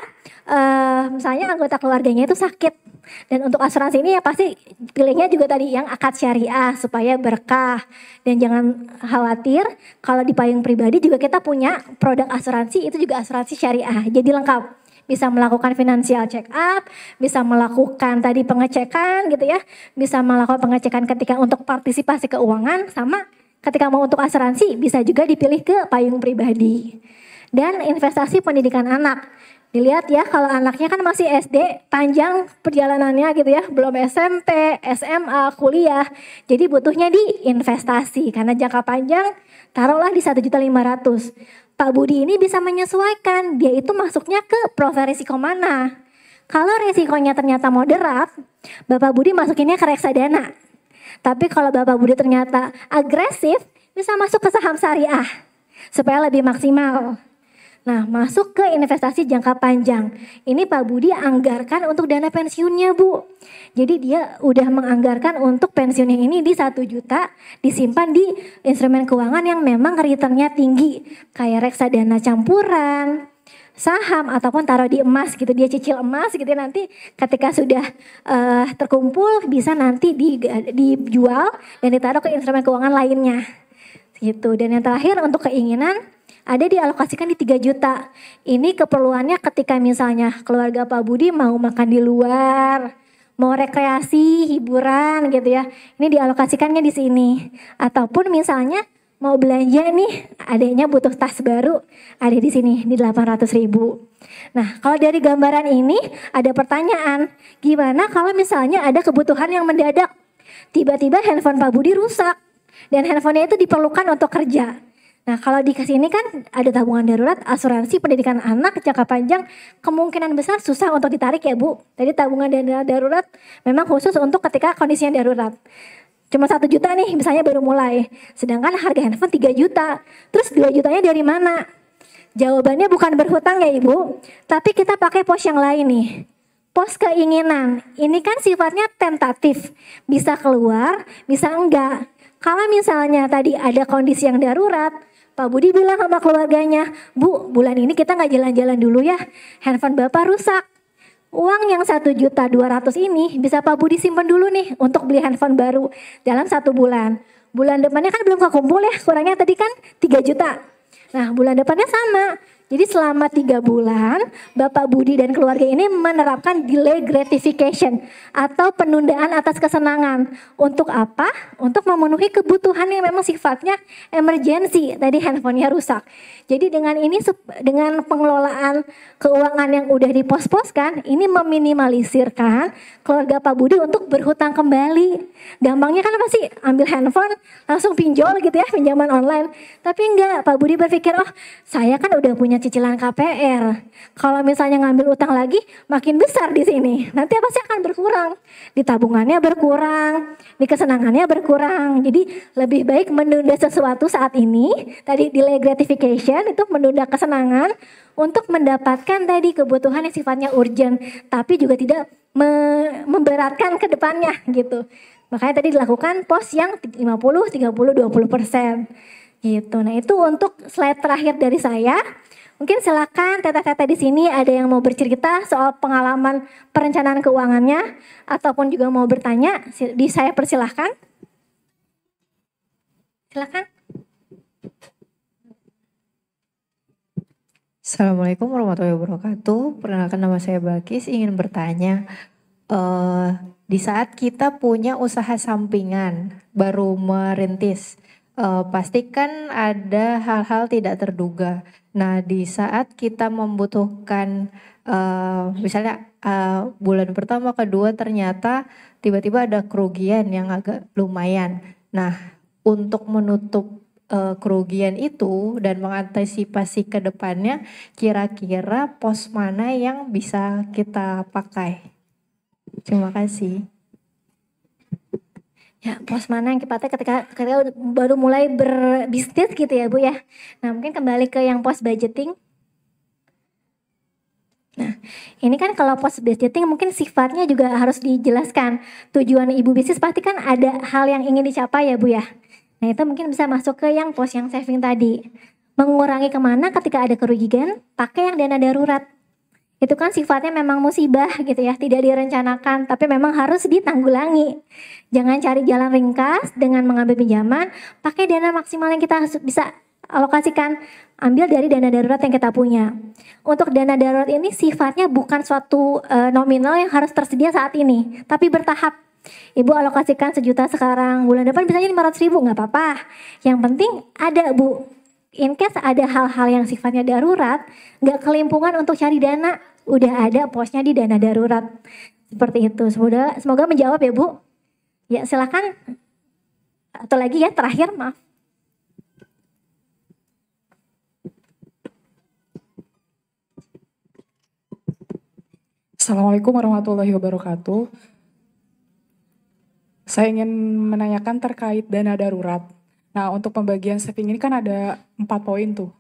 misalnya anggota keluarganya itu sakit. Dan untuk asuransi ini ya pasti pilihnya juga tadi yang akad syariah supaya berkah. Dan jangan khawatir kalau di payung pribadi juga kita punya produk asuransi, itu juga asuransi syariah. Jadi lengkap, bisa melakukan financial check up, bisa melakukan tadi pengecekan gitu ya, bisa melakukan pengecekan ketika untuk partisipasi keuangan, sama ketika mau untuk asuransi bisa juga dipilih ke payung pribadi. Dan investasi pendidikan anak. Dilihat ya kalau anaknya kan masih SD, panjang perjalanannya gitu ya, belum SMP, SMA, kuliah. Jadi butuhnya di investasi karena jangka panjang, taruhlah di 1.500.000. Pak Budi ini bisa menyesuaikan, dia itu masuknya ke profil risiko mana. Kalau risikonya ternyata moderat, Bapak Budi masukinnya ke reksadana. Tapi kalau Bapak Budi ternyata agresif, bisa masuk ke saham syariah supaya lebih maksimal. Nah, masuk ke investasi jangka panjang. Ini Pak Budi anggarkan untuk dana pensiunnya Bu. Jadi dia udah menganggarkan untuk pensiunnya ini di 1 juta disimpan di instrumen keuangan yang memang returnnya tinggi. Kayak reksadana campuran, saham ataupun taruh di emas gitu. Dia cicil emas gitu nanti ketika sudah terkumpul bisa nanti dijual dan ditaruh ke instrumen keuangan lainnya. Gitu. Dan yang terakhir untuk keinginan ada dialokasikan di 3 juta. Ini keperluannya ketika misalnya keluarga Pak Budi mau makan di luar, mau rekreasi, hiburan gitu ya. Ini dialokasikannya di sini. Ataupun misalnya mau belanja nih, adanya butuh tas baru, ada di sini di 800.000. Nah, kalau dari gambaran ini ada pertanyaan, gimana kalau misalnya ada kebutuhan yang mendadak? Tiba-tiba handphone Pak Budi rusak dan handphonenya itu diperlukan untuk kerja. Nah kalau di sini kan ada tabungan darurat, asuransi pendidikan anak jangka panjang, kemungkinan besar susah untuk ditarik ya Bu. Jadi tabungan dana darurat memang khusus untuk ketika kondisinya darurat. Cuma 1 juta nih misalnya baru mulai. Sedangkan harga handphone 3 juta. Terus 2 jutanya dari mana? Jawabannya bukan berhutang ya Ibu. Tapi kita pakai pos yang lain nih. Pos keinginan. Ini kan sifatnya tentatif. Bisa keluar, bisa enggak. Kalau misalnya tadi ada kondisi yang darurat, Pak Budi bilang sama keluarganya, Bu, bulan ini kita nggak jalan-jalan dulu ya, handphone Bapak rusak. Uang yang 1.200.000 ini bisa Pak Budi simpan dulu nih untuk beli handphone baru dalam 1 bulan. Bulan depannya kan belum kekumpul ya, kurangnya tadi kan 3 juta. Nah bulan depannya sama. Jadi selama 3 bulan Bapak Budi dan keluarga ini menerapkan delay gratification atau penundaan atas kesenangan. Untuk apa? Untuk memenuhi kebutuhan yang memang sifatnya emergency. Tadi handphonenya rusak. Jadi dengan ini, dengan pengelolaan keuangan yang udah dipos-poskan, ini meminimalisirkan keluarga Pak Budi untuk berhutang kembali. Gampangnya kan pasti ambil handphone langsung pinjol gitu ya, pinjaman online. Tapi enggak, Pak Budi berpikir, oh saya kan udah punya cicilan KPR. Kalau misalnya ngambil utang lagi makin besar di sini. Nanti pasti akan berkurang. Di tabungannya berkurang, di kesenangannya berkurang. Jadi lebih baik menunda sesuatu saat ini. Tadi delay gratification itu menunda kesenangan untuk mendapatkan tadi kebutuhan yang sifatnya urgent, tapi juga tidak memberatkan ke depannya gitu. Makanya tadi dilakukan pos yang 50, 30, 20% gitu. Nah itu untuk slide terakhir dari saya. Mungkin silakan tete-tete di sini ada yang mau bercerita soal pengalaman perencanaan keuangannya ataupun juga mau bertanya, saya persilahkan. Silakan. Assalamualaikum warahmatullahi wabarakatuh. Perkenalkan nama saya Balkis, ingin bertanya. Di saat kita punya usaha sampingan, baru merintis, pastikan ada hal-hal tidak terduga. Nah di saat kita membutuhkan, misalnya bulan pertama, kedua ternyata tiba-tiba ada kerugian yang agak lumayan. Nah untuk menutup kerugian itu dan mengantisipasi ke depannya, kira-kira pos mana yang bisa kita pakai? Terima kasih. Ya, pos mana yang kita ketika baru mulai berbisnis gitu ya Bu ya. Nah mungkin kembali ke yang pos budgeting. Nah ini kan kalau pos budgeting mungkin sifatnya juga harus dijelaskan. Tujuan Ibu bisnis pasti kan ada hal yang ingin dicapai ya Bu ya. Nah itu mungkin bisa masuk ke yang pos yang saving tadi. Mengurangi kemana ketika ada kerugian, pakai yang dana darurat. Itu kan sifatnya memang musibah gitu ya, tidak direncanakan, tapi memang harus ditanggulangi. Jangan cari jalan ringkas dengan mengambil pinjaman, pakai dana maksimal yang kita bisa alokasikan, ambil dari dana darurat yang kita punya. Untuk dana darurat ini sifatnya bukan suatu nominal yang harus tersedia saat ini, tapi bertahap. Ibu alokasikan 1 juta sekarang, bulan depan bisa jadi 500.000, nggak apa-apa. Yang penting ada Bu. In case ada hal-hal yang sifatnya darurat, nggak kelimpungan untuk cari dana, udah ada posnya di dana darurat. Seperti itu. Semoga menjawab ya Bu. Ya silakan. Atau lagi ya terakhir, maaf. Assalamualaikum warahmatullahi wabarakatuh. Saya ingin menanyakan terkait dana darurat. Nah, untuk pembagian saving ini kan ada 4 poin tuh.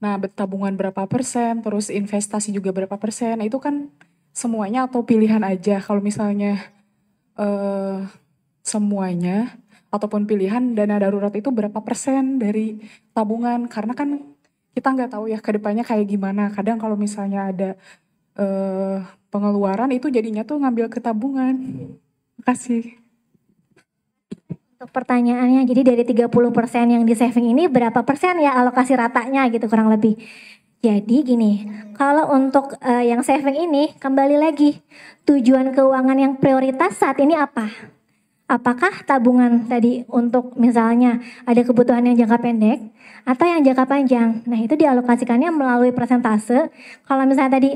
Nah, tabungan berapa persen, terus investasi juga berapa persen. Itu kan semuanya atau pilihan aja. Kalau misalnya semuanya ataupun pilihan dana darurat itu berapa persen dari tabungan. Karena kan kita nggak tahu ya ke depannya kayak gimana. Kadang kalau misalnya ada pengeluaran itu jadinya tuh ngambil ke tabungan. Terima kasih. Untuk pertanyaannya, jadi dari 30% yang di saving ini berapa persen ya alokasi ratanya gitu kurang lebih. Jadi gini, kalau untuk yang saving ini kembali lagi, tujuan keuangan yang prioritas saat ini apa? Apakah tabungan tadi untuk misalnya ada kebutuhan yang jangka pendek atau yang jangka panjang. Nah itu dialokasikannya melalui persentase. Kalau misalnya tadi,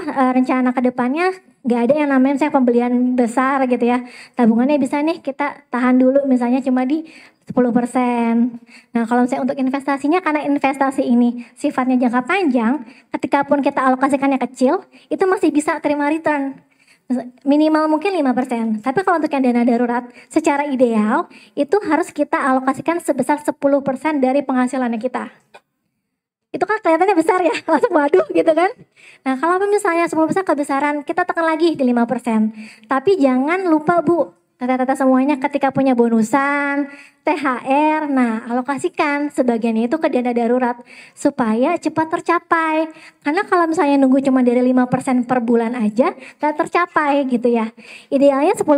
rencana ke depannya gak ada yang namanya misalnya pembelian besar gitu ya. Tabungannya bisa nih kita tahan dulu misalnya cuma di 10%. Nah kalau misalnya untuk investasinya, karena investasi ini sifatnya jangka panjang, ketika pun kita alokasikannya kecil, itu masih bisa terima return. Minimal mungkin 5%. Tapi kalau untuk yang dana darurat, secara ideal itu harus kita alokasikan sebesar 10% dari penghasilannya kita. Itu kan kelihatannya besar ya, langsung waduh gitu kan. Nah kalau misalnya 10% kebesaran, kita tekan lagi di 5%. Tapi jangan lupa Bu, tata-tata semuanya ketika punya bonusan, THR, nah alokasikan sebagiannya itu ke dana darurat supaya cepat tercapai. Karena kalau misalnya nunggu cuma dari 5% per bulan aja, gak tercapai gitu ya. Idealnya 10%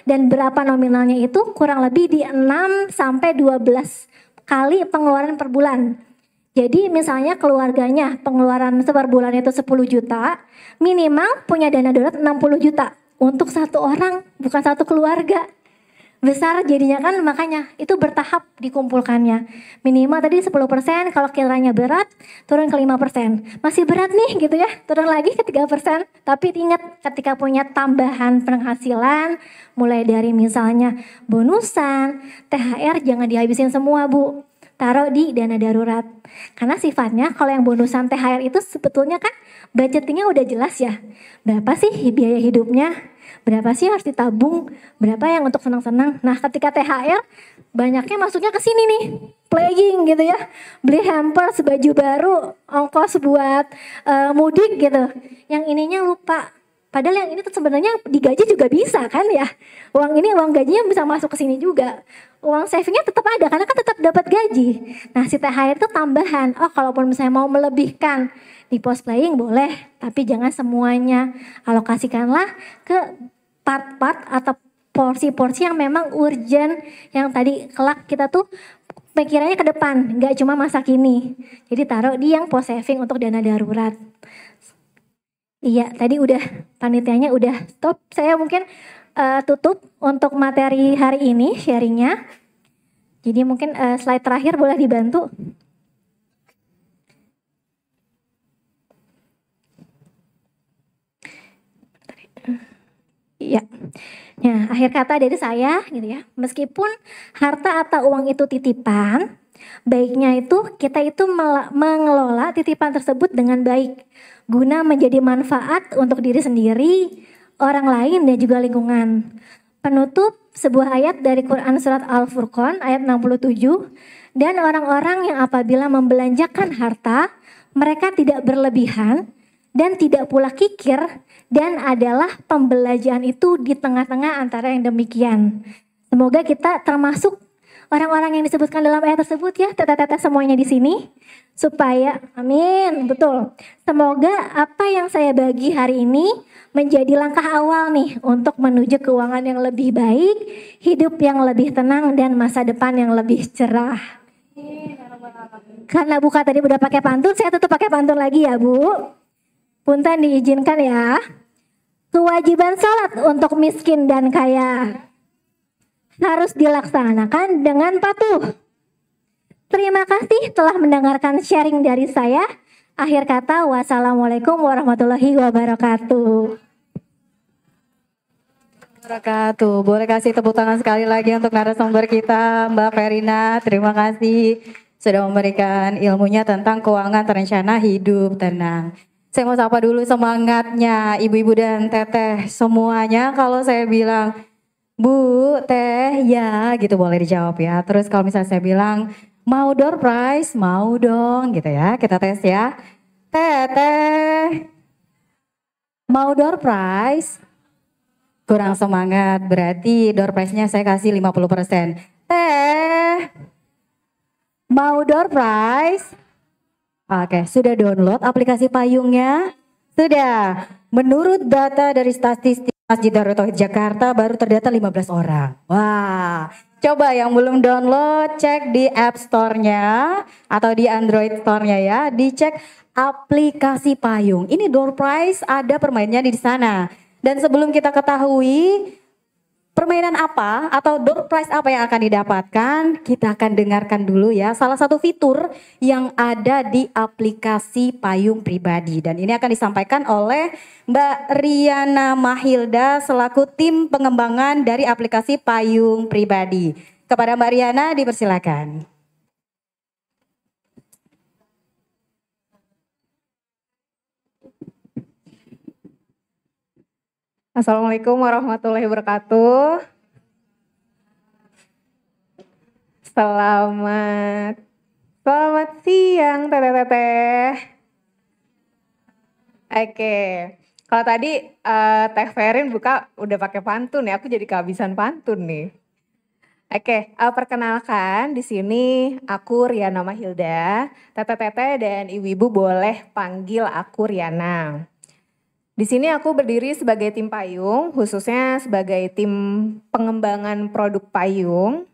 dan berapa nominalnya itu kurang lebih di 6 sampai 12 kali pengeluaran per bulan. Jadi misalnya keluarganya pengeluaran per bulan itu 10 juta, minimal punya dana darurat 60 juta. Untuk satu orang, bukan satu keluarga. Besar jadinya kan, makanya itu bertahap dikumpulkannya. Minimal tadi 10%, kalau kiranya berat turun ke 5%. Masih berat nih gitu ya, turun lagi ke 3%. Tapi ingat ketika punya tambahan penghasilan, mulai dari misalnya bonusan, THR jangan dihabisin semua Bu. Taruh di dana darurat. Karena sifatnya kalau yang bonusan THR itu sebetulnya kan budgetingnya udah jelas ya. Berapa sih biaya hidupnya? Berapa sih harus ditabung? Berapa yang untuk senang-senang? Nah ketika THR banyaknya masuknya ke sini nih. Playing gitu ya. Beli hampers, baju baru, ongkos buat mudik gitu. Yang ininya lupa. Padahal yang ini tuh sebenarnya digaji juga bisa kan ya. Uang ini, uang gajinya bisa masuk ke sini juga. Uang savingnya tetap ada karena kan tetap dapat gaji. Nah si THR itu tambahan. Oh kalaupun misalnya mau melebihkan di post playing boleh. Tapi jangan semuanya. Alokasikanlah ke part-part atau porsi-porsi yang memang urgent. Yang tadi kelak kita tuh pikirannya ke depan. Gak cuma masa kini. Jadi taruh di yang post saving untuk dana darurat. Iya, tadi udah panitianya udah stop. Saya mungkin tutup untuk materi hari ini sharingnya. Jadi mungkin slide terakhir boleh dibantu. Iya. Nah, akhir kata dari saya gitu ya. Meskipun harta atau uang itu titipan, baiknya itu kita itu mengelola titipan tersebut dengan baik guna menjadi manfaat untuk diri sendiri, orang lain dan juga lingkungan. Penutup sebuah ayat dari Quran surat Al-Furqan ayat 67, dan orang-orang yang apabila membelanjakan harta mereka tidak berlebihan dan tidak pula kikir, dan adalah pembelanjaan itu di tengah-tengah antara yang demikian. Semoga kita termasuk orang-orang yang disebutkan dalam ayat tersebut ya, tata-tata semuanya di sini. Supaya, amin, betul. Semoga apa yang saya bagi hari ini menjadi langkah awal nih untuk menuju keuangan yang lebih baik, hidup yang lebih tenang, dan masa depan yang lebih cerah. Karena Buka tadi udah pakai pantun, saya tetap pakai pantun lagi ya Bu. Punten diizinkan ya. Kewajiban sholat untuk miskin dan kaya harus dilaksanakan dengan patuh. Terima kasih telah mendengarkan sharing dari saya. Akhir kata, wassalamualaikum warahmatullahi wabarakatuh. Boleh kasih tepuk tangan sekali lagi untuk narasumber kita, Mbak Verina. Terima kasih sudah memberikan ilmunya tentang keuangan terencana hidup tenang. Saya mau sapa dulu semangatnya ibu-ibu dan teteh semuanya. Kalau saya bilang Bu, teh, ya gitu boleh dijawab ya. Terus kalau misalnya saya bilang mau door prize, mau dong gitu ya. Kita tes ya. Teh, mau door prize? Kurang semangat, berarti door prize-nya saya kasih 50%. Teh, mau door prize? Oke, sudah download aplikasi payungnya? Sudah. Menurut data dari statistik Masjid Darut Tauhid Jakarta baru terdata 15 orang. Wah, coba yang belum download cek di App Store-nya atau di Android Store-nya ya, dicek aplikasi payung. Ini door prize ada permainnya di sana. Dan sebelum kita ketahui permainan apa atau door prize apa yang akan didapatkan? Kita akan dengarkan dulu ya. Salah satu fitur yang ada di aplikasi Payung Pribadi. Dan ini akan disampaikan oleh Mbak Riana Mahilda selaku tim pengembangan dari aplikasi Payung Pribadi. Kepada Mbak Riana dipersilakan. Assalamualaikum warahmatullahi wabarakatuh. Selamat siang teteh. Oke, kalau tadi Teh Ferin buka udah pakai pantun ya, aku jadi kehabisan pantun nih. Oke, perkenalkan di sini aku Riana Mahilda. Teteh dan ibu-ibu boleh panggil aku Riana. Di sini aku berdiri sebagai tim payung, khususnya sebagai tim pengembangan produk payung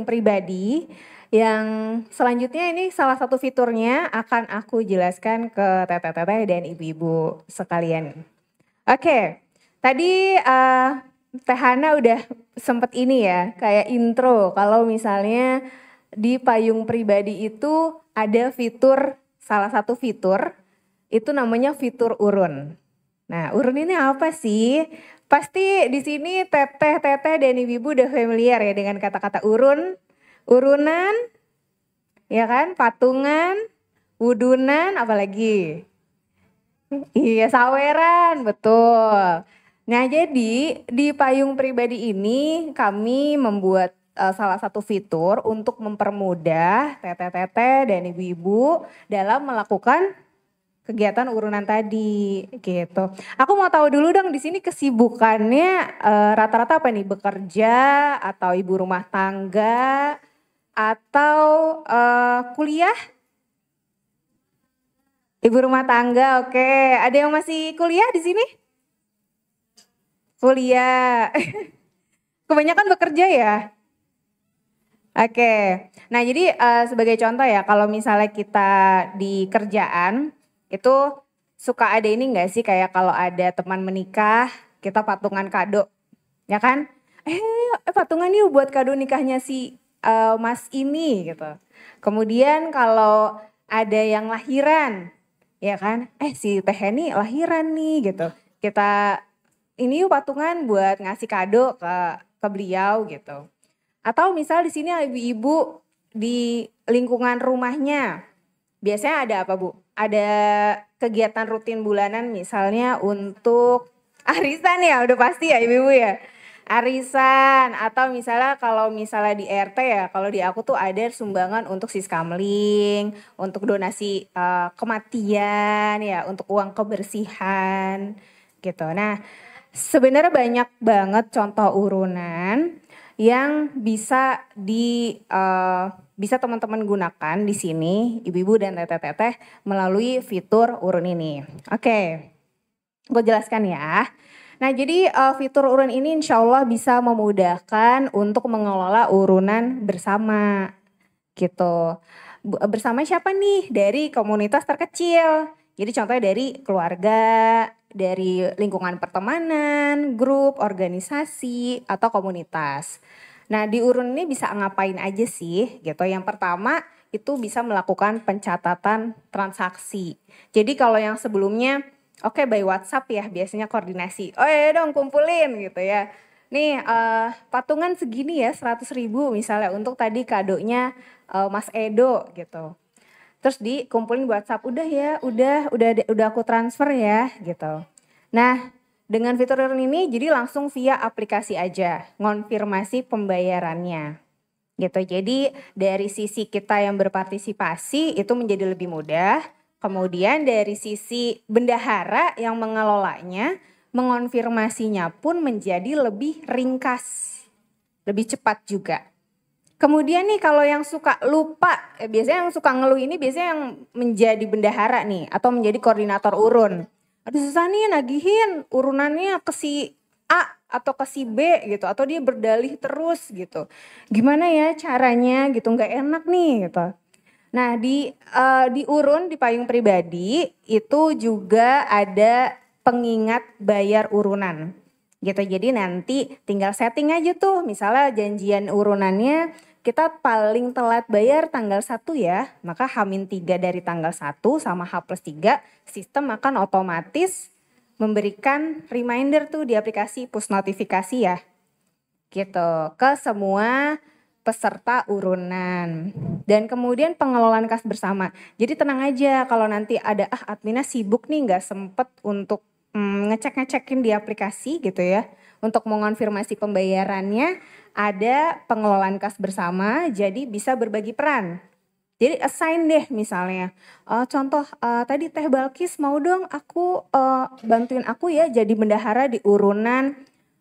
pribadi, yang selanjutnya ini salah satu fiturnya akan aku jelaskan ke teteh-teteh dan ibu-ibu sekalian. Oke, tadi Teh Hana udah sempet ini ya, kayak intro kalau misalnya di payung pribadi itu ada fitur, salah satu fitur itu namanya fitur urun. Nah, urun ini apa sih? Pasti di sini teteh dan ibu-ibu udah familiar ya dengan kata-kata urun, urunan, ya kan, patungan, wudunan, apalagi? Iya, saweran, betul. Nah, jadi di payung pribadi ini kami membuat salah satu fitur untuk mempermudah teteh dan ibu-ibu dalam melakukan kegiatan urunan tadi gitu. Aku mau tahu dulu dong di sini kesibukannya rata-rata apa nih? Bekerja atau ibu rumah tangga atau kuliah? Ibu rumah tangga, oke. Ada yang masih kuliah di sini? Kuliah. Kebanyakan bekerja ya? Oke. Nah, jadi sebagai contoh ya, kalau misalnya kita di kerjaan itu suka ada ini enggak sih, kayak kalau ada teman menikah, kita patungan kado, ya kan? Patungan yuk buat kado nikahnya si mas ini gitu. Kemudian kalau ada yang lahiran, ya kan? Si Teh ini lahiran nih gitu. Kita ini yuk patungan buat ngasih kado ke beliau gitu. Atau misal di sini ibu-ibu di lingkungan rumahnya, biasanya ada apa Bu? Ada kegiatan rutin bulanan misalnya untuk arisan ya, udah pasti ya ibu-ibu ya. Arisan atau misalnya kalau misalnya di RT ya, kalau di aku tuh ada sumbangan untuk siskamling, untuk donasi kematian ya, untuk uang kebersihan gitu. Nah, sebenarnya banyak banget contoh urunan yang bisa bisa teman-teman gunakan di sini, ibu-ibu dan teteh-teteh melalui fitur urun ini. Oke, gue jelaskan ya. Nah, jadi fitur urun ini insya Allah bisa memudahkan untuk mengelola urunan bersama gitu. Bersama siapa nih? Dari komunitas terkecil. Jadi contohnya dari keluarga, dari lingkungan pertemanan, grup, organisasi, atau komunitas. Nah, di urun ini bisa ngapain aja sih gitu. Yang pertama itu bisa melakukan pencatatan transaksi. Jadi kalau yang sebelumnya by WhatsApp ya biasanya koordinasi. Dong kumpulin gitu ya. Nih patungan segini ya 100.000 misalnya untuk tadi kadonya Mas Edo gitu. Terus dikumpulin WhatsApp, udah aku transfer ya gitu. Nah, dengan fitur ini jadi langsung via aplikasi aja ngonfirmasi pembayarannya gitu. Jadi dari sisi kita yang berpartisipasi itu menjadi lebih mudah. Kemudian dari sisi bendahara yang mengelolanya, mengonfirmasinya pun menjadi lebih ringkas, lebih cepat juga. Kemudian nih kalau yang suka lupa, biasanya yang suka ngeluh ini biasanya yang menjadi bendahara nih atau menjadi koordinator urun. Aduh susah nih nagihin urunannya ke si A atau ke si B gitu. Atau dia berdalih terus gitu. Gimana ya caranya gitu, gak enak nih gitu. Nah di urun, di payung pribadi itu juga ada pengingat bayar urunan. gitu. Jadi nanti tinggal setting aja tuh, misalnya janjian urunannya kita paling telat bayar tanggal 1 ya, maka H-3 dari tanggal 1 sama H+3 sistem akan otomatis memberikan reminder tuh di aplikasi push notifikasi ya, gitu, ke semua peserta urunan. Dan kemudian pengelolaan kas bersama. Jadi tenang aja kalau nanti ada adminnya sibuk nih nggak sempet untuk ngecek-ngecekin di aplikasi gitu ya. Untuk mengonfirmasi pembayarannya ada pengelolaan kas bersama, jadi bisa berbagi peran. Jadi assign deh misalnya, contoh tadi Teh Balkis mau dong aku bantuin aku ya jadi bendahara di urunan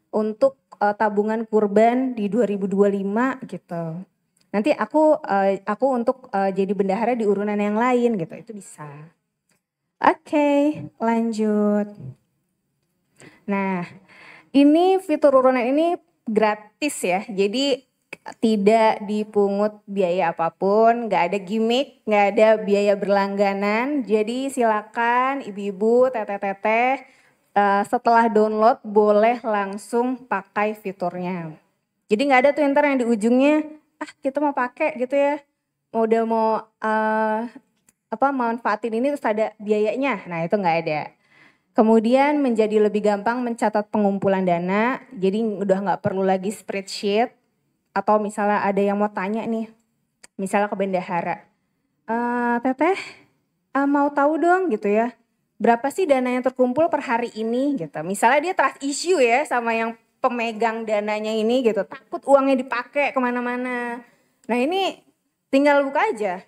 untuk tabungan kurban di 2025 gitu. Nanti aku untuk jadi bendahara di urunan yang lain gitu, itu bisa. Oke, lanjut. Nah, ini fitur urunan ini gratis ya, jadi tidak dipungut biaya apapun, nggak ada gimmick, nggak ada biaya berlangganan. Jadi silakan ibu-ibu, teteh-teteh setelah download boleh langsung pakai fiturnya. Jadi nggak ada tuh ntar yang di ujungnya, kita mau pakai gitu ya, udah mau manfaatin ini terus ada biayanya, nah itu nggak ada. Kemudian menjadi lebih gampang mencatat pengumpulan dana, jadi udah nggak perlu lagi spreadsheet. Atau misalnya ada yang mau tanya nih, misalnya ke bendahara, Teteh mau tahu dong gitu ya, berapa sih dana yang terkumpul per hari ini gitu. Misalnya dia trust issue ya sama yang pemegang dananya ini gitu, takut uangnya dipakai kemana-mana. Nah ini tinggal buka aja.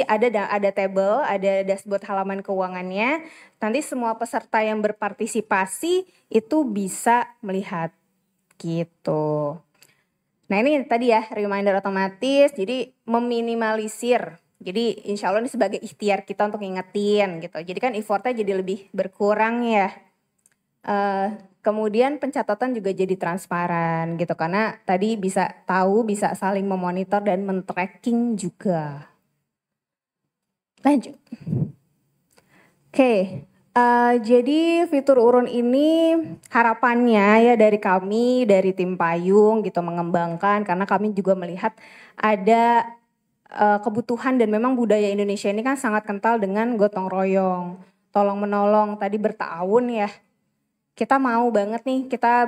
Ada table, ada dashboard halaman keuangannya. Nanti semua peserta yang berpartisipasi itu bisa melihat gitu. Nah ini tadi ya reminder otomatis, jadi meminimalisir. Jadi insya Allah ini sebagai ikhtiar kita untuk ngingetin gitu. Jadi kan effortnya jadi lebih berkurang ya. Kemudian pencatatan juga jadi transparan gitu. Karena tadi bisa tahu, bisa saling memonitor dan men-tracking juga. Lanjut. Oke, jadi fitur urun ini harapannya ya dari kami, dari tim Payung gitu mengembangkan. Karena kami juga melihat ada kebutuhan dan memang budaya Indonesia ini kan sangat kental dengan gotong royong. Tolong menolong, tadi bertahun ya. Kita mau banget nih kita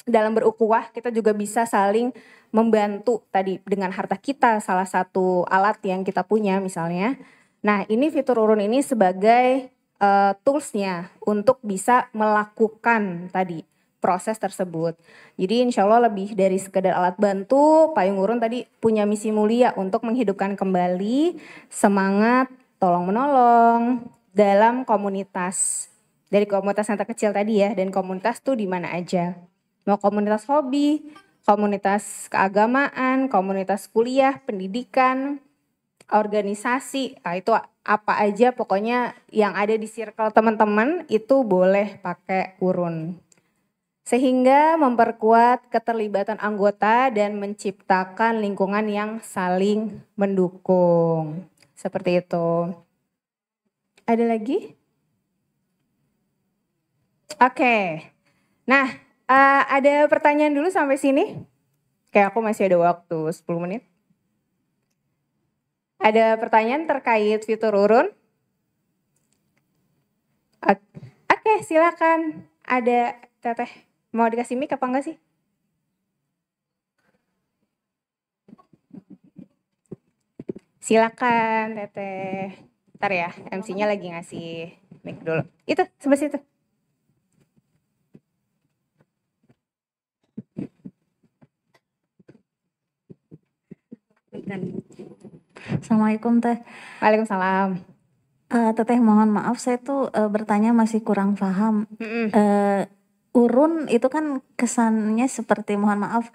dalam berukhuwah kita juga bisa saling membantu tadi dengan harta kita, salah satu alat yang kita punya misalnya. Nah ini fitur urun ini sebagai toolsnya untuk bisa melakukan tadi proses tersebut. Jadi insya Allah lebih dari sekedar alat bantu, Payung Urun tadi punya misi mulia untuk menghidupkan kembali semangat tolong menolong dalam komunitas. Dari komunitas yang terkecil tadi ya, dan komunitas tuh di mana aja. Mau komunitas hobi, komunitas keagamaan, komunitas kuliah, pendidikan, organisasi, nah itu apa aja pokoknya yang ada di circle teman-teman itu boleh pakai urun. Sehingga memperkuat keterlibatan anggota dan menciptakan lingkungan yang saling mendukung. Seperti itu. Ada lagi? Oke. Nah, ada pertanyaan dulu sampai sini? Kayak aku masih ada waktu 10 menit. Ada pertanyaan terkait fitur urun? Oke, silakan. Ada Teteh, mau dikasih mic apa enggak sih? Silakan Teteh. Ntar ya, MC-nya lagi ngasih mic dulu. Itu, sebelah situ. Assalamualaikum Teh. Waalaikumsalam. Teteh mohon maaf saya tuh bertanya masih kurang paham. Urun itu kan kesannya seperti mohon maaf,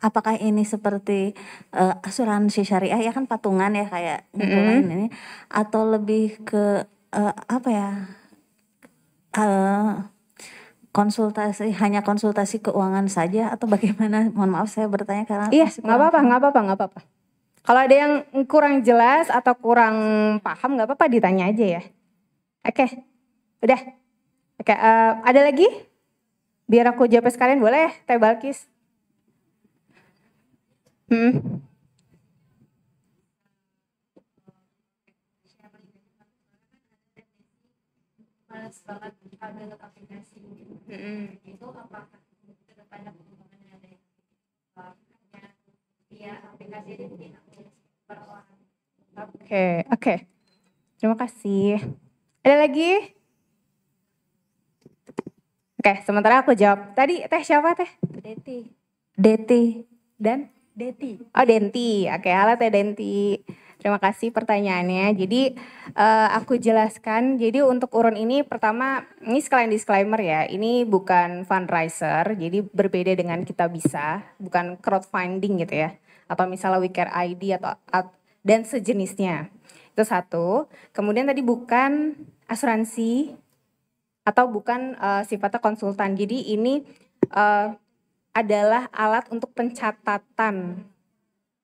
apakah ini seperti asuransi syariah ya kan patungan ya kayak ngumpulin ini, atau lebih ke apa ya hanya konsultasi keuangan saja atau bagaimana? Mohon maaf saya bertanya karena iya nggak apa-apa. Kalau ada yang kurang jelas atau kurang paham nggak apa-apa ditanya aja ya. Oke, udah. Oke, ada lagi? Biar aku jawab sekalian boleh, Teh Balkis? Males banget download aplikasi. Itu apakah kedepannya hubungannya ada hanya via aplikasi ini mungkin perorangan. Oke. Terima kasih. Ada lagi? Oke, sementara aku jawab. Tadi Teh siapa Teh? Deti. Dan? Deti. Oh Denti. Oke, halo Teh Denti. Terima kasih pertanyaannya. Jadi aku jelaskan. Jadi untuk urun ini pertama, ini sekalian disclaimer ya. Ini bukan fundraiser. Jadi berbeda dengan Kita Bisa. Bukan crowdfunding gitu ya. Atau misalnya WeCare ID atau dan sejenisnya. Itu satu. Kemudian tadi bukan asuransi atau bukan sifatnya konsultan. Jadi ini adalah alat untuk pencatatan,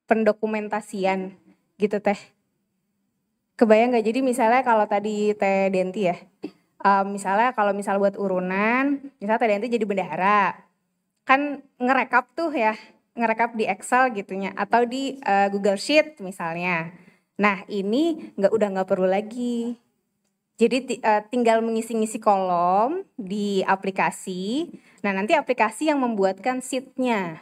pendokumentasian gitu Teh. Kebayang nggak? Jadi misalnya kalau tadi Teh Denti ya, misalnya kalau buat urunan, misalnya Teh Denti jadi bendahara, kan ngerekap tuh ya, ngerekap di Excel gitunya, atau di Google Sheet misalnya. Nah ini udah nggak perlu lagi. Jadi tinggal mengisi-ngisi kolom di aplikasi. Nah nanti aplikasi yang membuatkan sheet-nya,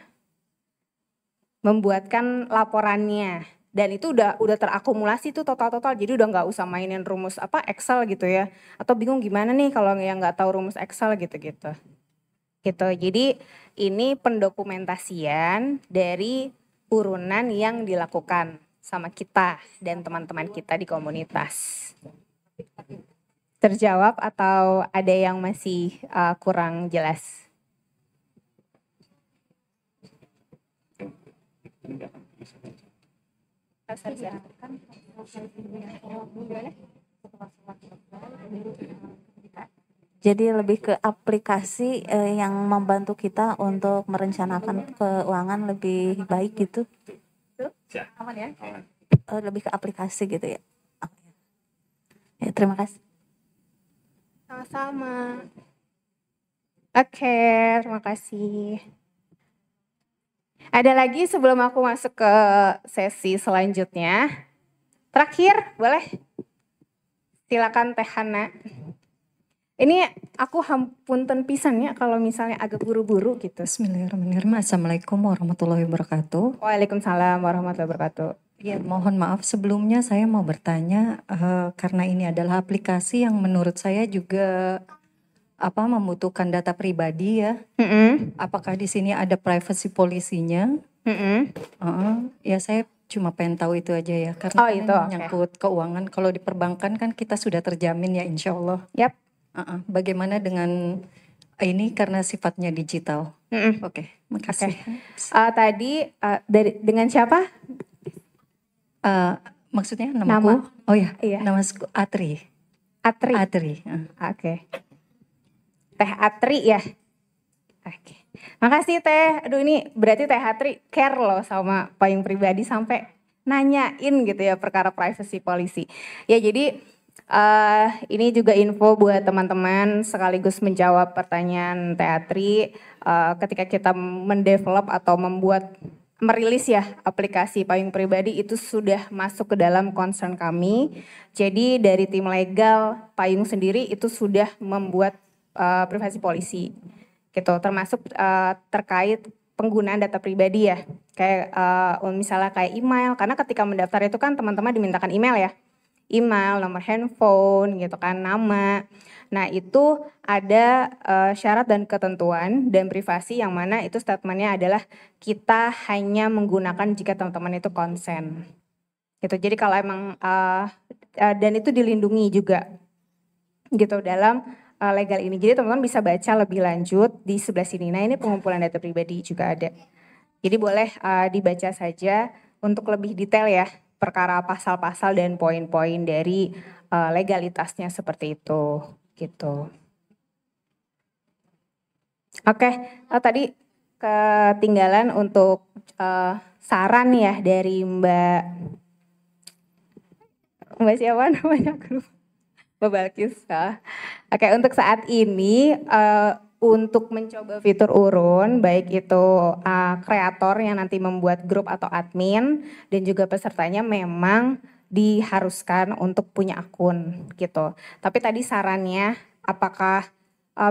membuatkan laporannya. Dan itu udah terakumulasi tuh total. Jadi udah nggak usah mainin rumus Excel gitu ya. Atau bingung gimana nih kalau yang nggak tahu rumus Excel gitu-gitu. Gitu. Jadi ini pendokumentasian dari urunan yang dilakukan sama kita dan teman-teman kita di komunitas. Terjawab atau ada yang masih kurang jelas? Jadi lebih ke aplikasi yang membantu kita untuk merencanakan keuangan lebih baik gitu. Aman ya? Lebih ke aplikasi gitu ya. Ya, terima kasih. Sama-sama. Oke, terima kasih. Ada lagi sebelum aku masuk ke sesi selanjutnya? Terakhir, boleh? Silakan Teh Hana. Ini aku hampunten pisan ya kalau misalnya agak buru-buru gitu. Bismillahirrahmanirrahim. Assalamualaikum warahmatullahi wabarakatuh. Waalaikumsalam warahmatullahi wabarakatuh. Ya, mohon maaf sebelumnya saya mau bertanya karena ini adalah aplikasi yang menurut saya juga membutuhkan data pribadi ya. Apakah di sini ada privacy policy-nya? Ya saya cuma pengen tahu itu aja ya karena itu menyangkut keuangan. Kalau di perbankan kan kita sudah terjamin ya insya Allah. Yap. Bagaimana dengan ini karena sifatnya digital? Oke, makasih. Tadi dengan siapa? Maksudnya namaku? Oh ya, iya. Nama Atri. Atri. Oke. Teh Atri ya. Oke. Makasih Teh. Aduh ini berarti Teh Atri care loh sama payung pribadi sampai nanyain gitu ya perkara privacy policy. Ya jadi ini juga info buat teman-teman sekaligus menjawab pertanyaan Teh Atri. Ketika kita mendevelop atau merilis ya aplikasi payung pribadi itu sudah masuk ke dalam concern kami. Jadi dari tim legal payung sendiri itu sudah membuat privasi policy gitu, termasuk terkait penggunaan data pribadi ya. Kayak misalnya kayak email, karena ketika mendaftar itu kan teman-teman dimintakan email ya. Email, nomor handphone gitu kan, nama. Nah itu ada syarat dan ketentuan dan privasi yang mana itu statementnya adalah kita hanya menggunakan jika teman-teman itu konsen. Gitu. Jadi kalau emang dan itu dilindungi juga gitu dalam legal ini. Jadi teman-teman bisa baca lebih lanjut di sebelah sini. Nah ini pengumpulan data pribadi juga ada. Jadi boleh dibaca saja untuk lebih detail ya perkara pasal-pasal dan poin-poin dari legalitasnya seperti itu gitu. Oke, tadi ketinggalan untuk saran ya dari Mbak siapa namanya? Mbak Balkis. Oke, untuk saat ini untuk mencoba fitur urun, baik itu kreator yang nanti membuat grup atau admin, dan juga pesertanya memang diharuskan untuk punya akun gitu. Tapi tadi sarannya apakah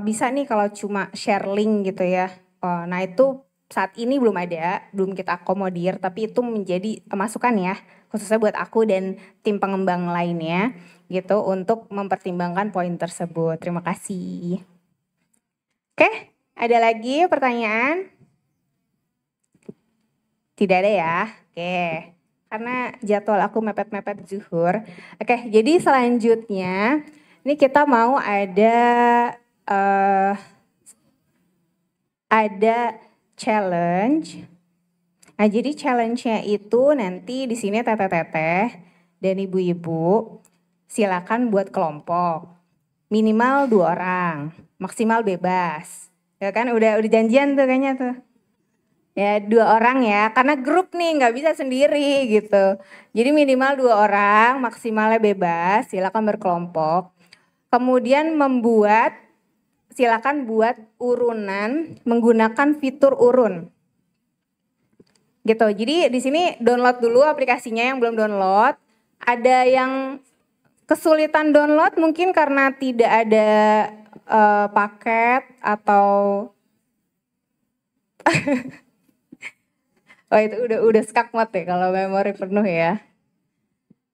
bisa nih kalau cuma share link gitu ya. Nah itu saat ini belum ada, belum kita akomodir, tapi itu menjadi masukan ya, khususnya buat aku dan tim pengembang lainnya gitu untuk mempertimbangkan poin tersebut. Terima kasih. Oke, ada lagi pertanyaan? Tidak ada ya? Oke, karena jadwal aku mepet-mepet zuhur. Oke, jadi selanjutnya ini kita mau ada challenge. Nah, jadi challenge-nya itu nanti di sini teteh-teteh dan ibu-ibu silakan buat kelompok. Minimal 2 orang. Maksimal bebas, ya kan udah janjian tuh kayaknya tuh. Ya 2 orang ya, karena grup nih nggak bisa sendiri gitu. Jadi minimal 2 orang, maksimalnya bebas, silakan berkelompok. Kemudian silakan buat urunan menggunakan fitur urun. Gitu. Jadi di sini download dulu aplikasinya yang belum download. Ada yang kesulitan download mungkin karena tidak ada paket atau oh itu udah skakmat ya kalau memori penuh ya.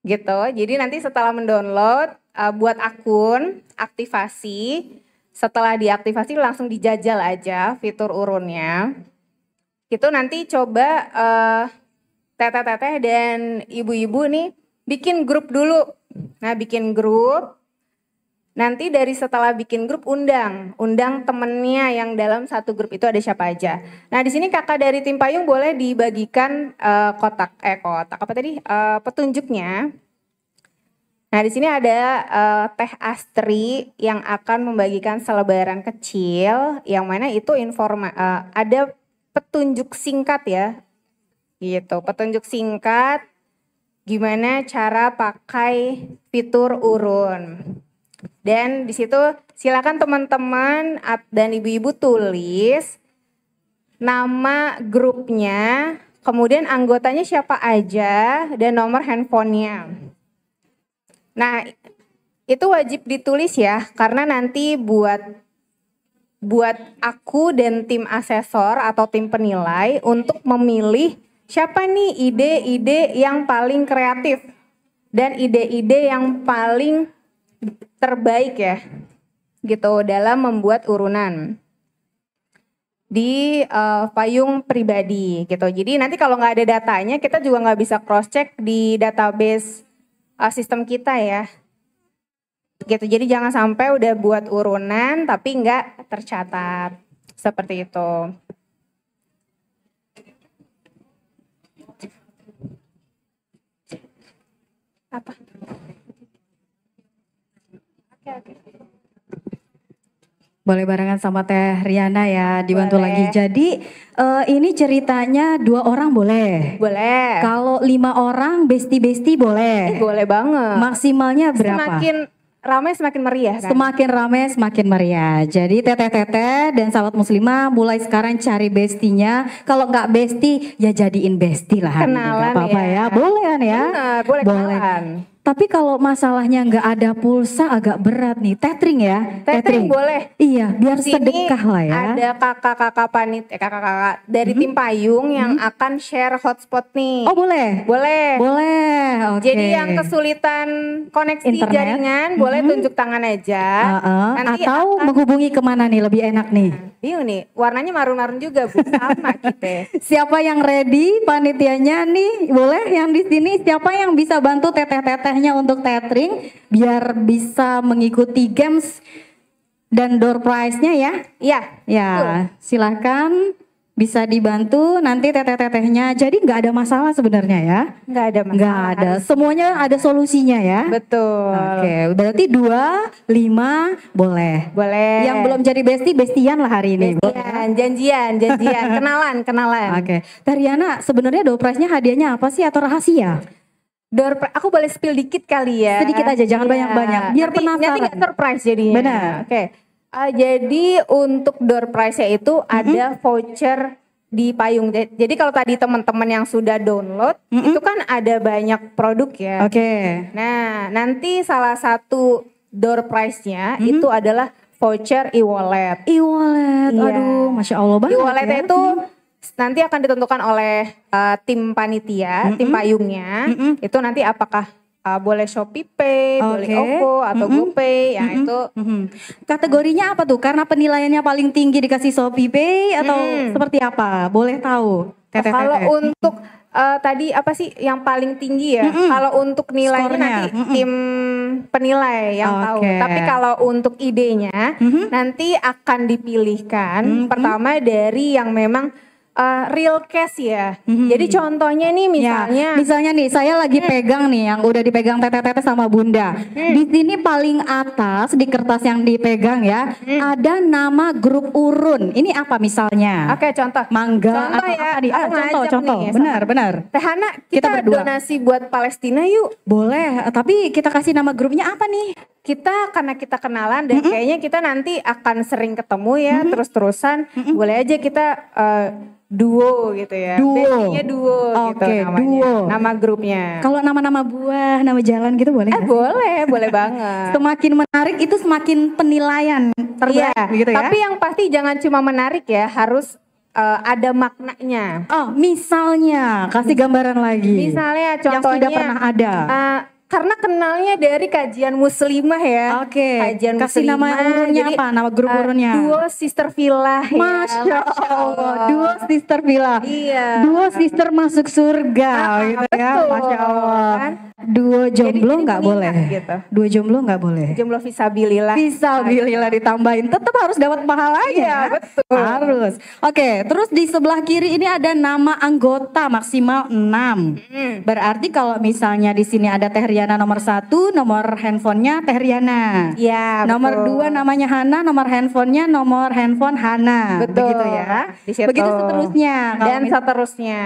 Gitu. Jadi nanti setelah mendownload buat akun, aktivasi. Setelah diaktifasi langsung dijajal aja fitur urunnya. Itu nanti coba teteh-teteh dan ibu-ibu nih bikin grup dulu. Nah, bikin grup. Nanti dari setelah bikin grup undang temennya yang dalam satu grup itu ada siapa aja. Nah di sini kakak dari tim payung boleh dibagikan kotak apa tadi petunjuknya. Nah di sini ada Teh Astri yang akan membagikan selebaran kecil yang mana itu ada petunjuk singkat ya, gitu. Petunjuk singkat gimana cara pakai fitur urun. Dan di situ silakan teman-teman dan ibu-ibu tulis nama grupnya, kemudian anggotanya siapa aja dan nomor handphonenya. Nah, itu wajib ditulis ya, karena nanti buat aku dan tim asesor atau tim penilai untuk memilih siapa nih ide-ide yang paling kreatif dan ide-ide yang paling terbaik ya, gitu dalam membuat urunan di payung pribadi gitu. Jadi nanti kalau nggak ada datanya kita juga nggak bisa cross check di database sistem kita ya, gitu. Jadi jangan sampai udah buat urunan tapi nggak tercatat seperti itu. Apa? Oke. Boleh barengan sama Teh Riana ya, dibantu Boleh. lagi. Jadi ini ceritanya 2 orang boleh? Boleh. Kalau 5 orang besti-besti boleh? Boleh banget. Maksimalnya berapa? Semakin ramai semakin meriah kan? Semakin ramai semakin meriah. Jadi teteh-teteh dan sahabat muslimah mulai sekarang cari bestinya. Kalau nggak besti ya jadiin besti lah hari ini. Kenalan Nggak apa-apa ya. Boleh kan ya? Benar, boleh kenalan. Tapi kalau masalahnya nggak ada pulsa agak berat nih. Tethering ya? Tethering boleh. Iya, biar Sini sedekah lah ya. ada kakak-kakak dari tim payung yang akan share hotspot nih. Oh boleh? Boleh. Boleh, oke. Jadi yang kesulitan koneksi Internet. jaringan boleh tunjuk tangan aja. Nanti Atau menghubungi kemana nih lebih enak nih? bingung nih, warnanya marun-marun juga Bu, sama kita. Siapa yang ready panitianya nih? Boleh yang di sini siapa yang bisa bantu teteh-tetehnya untuk tethering biar bisa mengikuti games dan door prize-nya ya? Iya. Ya, silakan bisa dibantu nanti teteh-tetehnya. Jadi nggak ada masalah sebenarnya ya? Nggak ada masalah. Nggak ada, semuanya ada solusinya ya? Betul. Oke, berarti 2, 5 boleh. Boleh. Yang belum jadi bestian lah hari ini. Janjian, kenalan. Oke, Teh Riana sebenarnya door prize-nya hadiahnya apa sih atau rahasia? Aku boleh spill dikit kali ya. Sedikit aja, jangan Iya. banyak-banyak. Biar nanti penasaran. nggak surprise jadinya. Benar. Oke. Jadi untuk door prize-nya itu ada voucher di payung. Jadi kalau tadi teman-teman yang sudah download itu kan ada banyak produk ya. Oke. Nah, nanti salah satu door prize-nya itu adalah voucher e-wallet. E-wallet, Iya. aduh, masya Allah banget. E-wallet ya. itu nanti akan ditentukan oleh tim panitia, tim payungnya. Itu nanti apakah boleh Shopee Pay, boleh Oke. OVO atau GoPay, ya itu. Kategorinya apa tuh? Karena penilaiannya paling tinggi dikasih Shopee Pay atau seperti apa? Boleh tahu? Teteh. Kalau untuk tadi apa sih yang paling tinggi ya? Kalau untuk nilainya Skornya. nanti tim penilai yang tahu. Oke. Tapi kalau untuk idenya nanti akan dipilihkan pertama dari yang memang real cash ya. Jadi contohnya nih Ya, misalnya misalnya nih saya lagi pegang nih yang udah dipegang teteh-teteh sama bunda. Di sini paling atas di kertas yang dipegang ya ada nama grup urun. Ini apa misalnya? Oke, contoh. Mangga Contoh atau ya, apa nih? aku ngajak Contoh. nih, Benar. Teh Hana, Kita kita berdua. donasi buat Palestina yuk. Boleh, tapi kita kasih nama grupnya apa nih? Karena kita kenalan dan kayaknya kita nanti akan sering ketemu ya terus-terusan. Boleh aja kita duo gitu ya. Duo. Bandnya duo gitu Oke, namanya. duo. Nama grupnya. Kalau nama-nama buah, nama jalan gitu boleh nggak? Boleh banget. Semakin menarik itu semakin penilaian terbaik Iya, gitu ya. tapi yang pasti jangan cuma menarik ya, harus ada maknanya. Oh, misalnya kasih gambaran lagi. Misalnya yang contohnya sudah pernah ada. Karena kenalnya dari kajian muslimah ya. Oke. Kajian Kasih nama muslimah, urunnya jadi, apa? Nama grup urunnya. Duo Sister Villa ya. Masya Allah. Duo Sister Villa. Iya. Duo sister masuk surga gitu ya. betul. Masya Allah. Kan? Duo jomblo Jadi nggak boleh. gitu. Duo jomblo nggak boleh. Jomblo visabilillah. Bisa bilila ditambahin. Tetap harus dapat pahalanya. Iya, ya? betul. Harus. Oke, terus di sebelah kiri ini ada nama anggota maksimal 6. Berarti kalau misalnya di sini ada Teh Riana nomor 1, nomor handphonenya Teh Riana. Iya, Nomor betul. 2 namanya Hana, nomor handphonenya nomor handphone Hana. Betul. Begitu ya. Di situ. Begitu seterusnya. Kalau Dan seterusnya.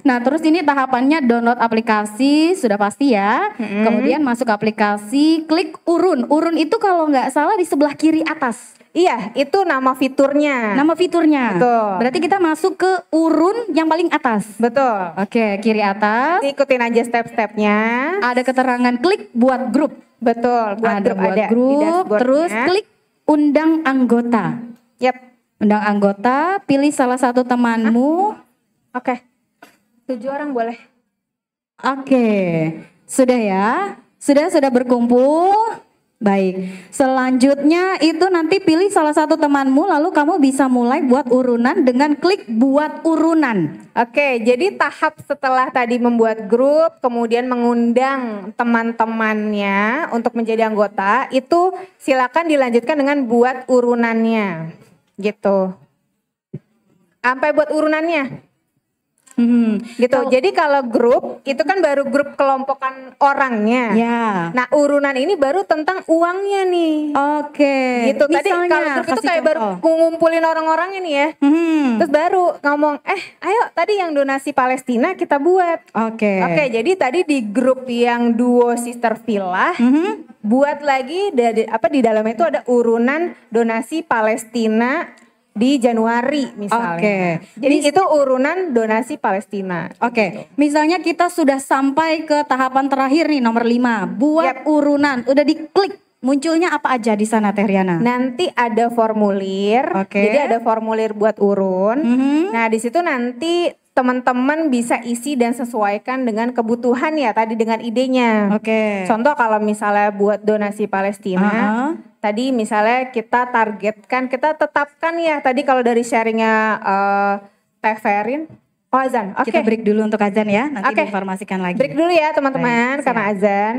Nah, terus ini tahapannya download aplikasi sudah pasti ya. Kemudian masuk aplikasi, klik urun. Urun itu kalau nggak salah di sebelah kiri atas. Iya, itu nama fiturnya. Nama fiturnya. Betul. Berarti kita masuk ke urun yang paling atas. Betul. Oke, kiri atas. Ikutin aja step-stepnya. Ada keterangan klik buat grup. Betul. Buat Ada grup buat ada di grup. dashboardnya. Terus klik undang anggota. Yap. Undang anggota, pilih salah satu temanmu. Oke. 7 orang boleh. Oke, sudah ya, sudah berkumpul. Baik, selanjutnya itu nanti pilih salah satu temanmu, lalu kamu bisa mulai buat urunan dengan klik buat urunan. Oke, jadi tahap setelah tadi membuat grup, kemudian mengundang teman-temannya untuk menjadi anggota, itu silakan dilanjutkan dengan buat urunannya, gitu. Sampai buat urunannya. Gitu. Jadi kalau grup itu kan baru grup kelompokan orangnya. Ya. Nah, urunan ini baru tentang uangnya nih. Oke. Gitu. Tadi Misalnya, kalau grup itu kasih kayak baru contoh. ngumpulin orang-orangnya nih ya. Terus baru ngomong, ayo tadi yang donasi Palestina kita buat. Oke. Oke, jadi tadi di grup yang duo Sister Villa, buat lagi di dalamnya itu ada urunan donasi Palestina di Januari misalnya. Oke. Jadi itu urunan donasi Palestina. Oke, misalnya kita sudah sampai ke tahapan terakhir nih nomor 5, buat urunan. Udah diklik, munculnya apa aja di sana Teh Riana? Nanti ada formulir. Oke. Jadi ada formulir buat urun. Nah, di situ nanti teman-teman bisa isi dan sesuaikan dengan kebutuhan ya tadi dengan idenya. Oke. Contoh kalau misalnya buat donasi Palestina, tadi misalnya kita targetkan, kita tetapkan ya tadi kalau dari sharingnya Teh Ferin, azan. Oke. Kita break dulu untuk azan ya, nanti Oke. diinformasikan lagi. Break dulu ya teman-teman Baik, karena azan.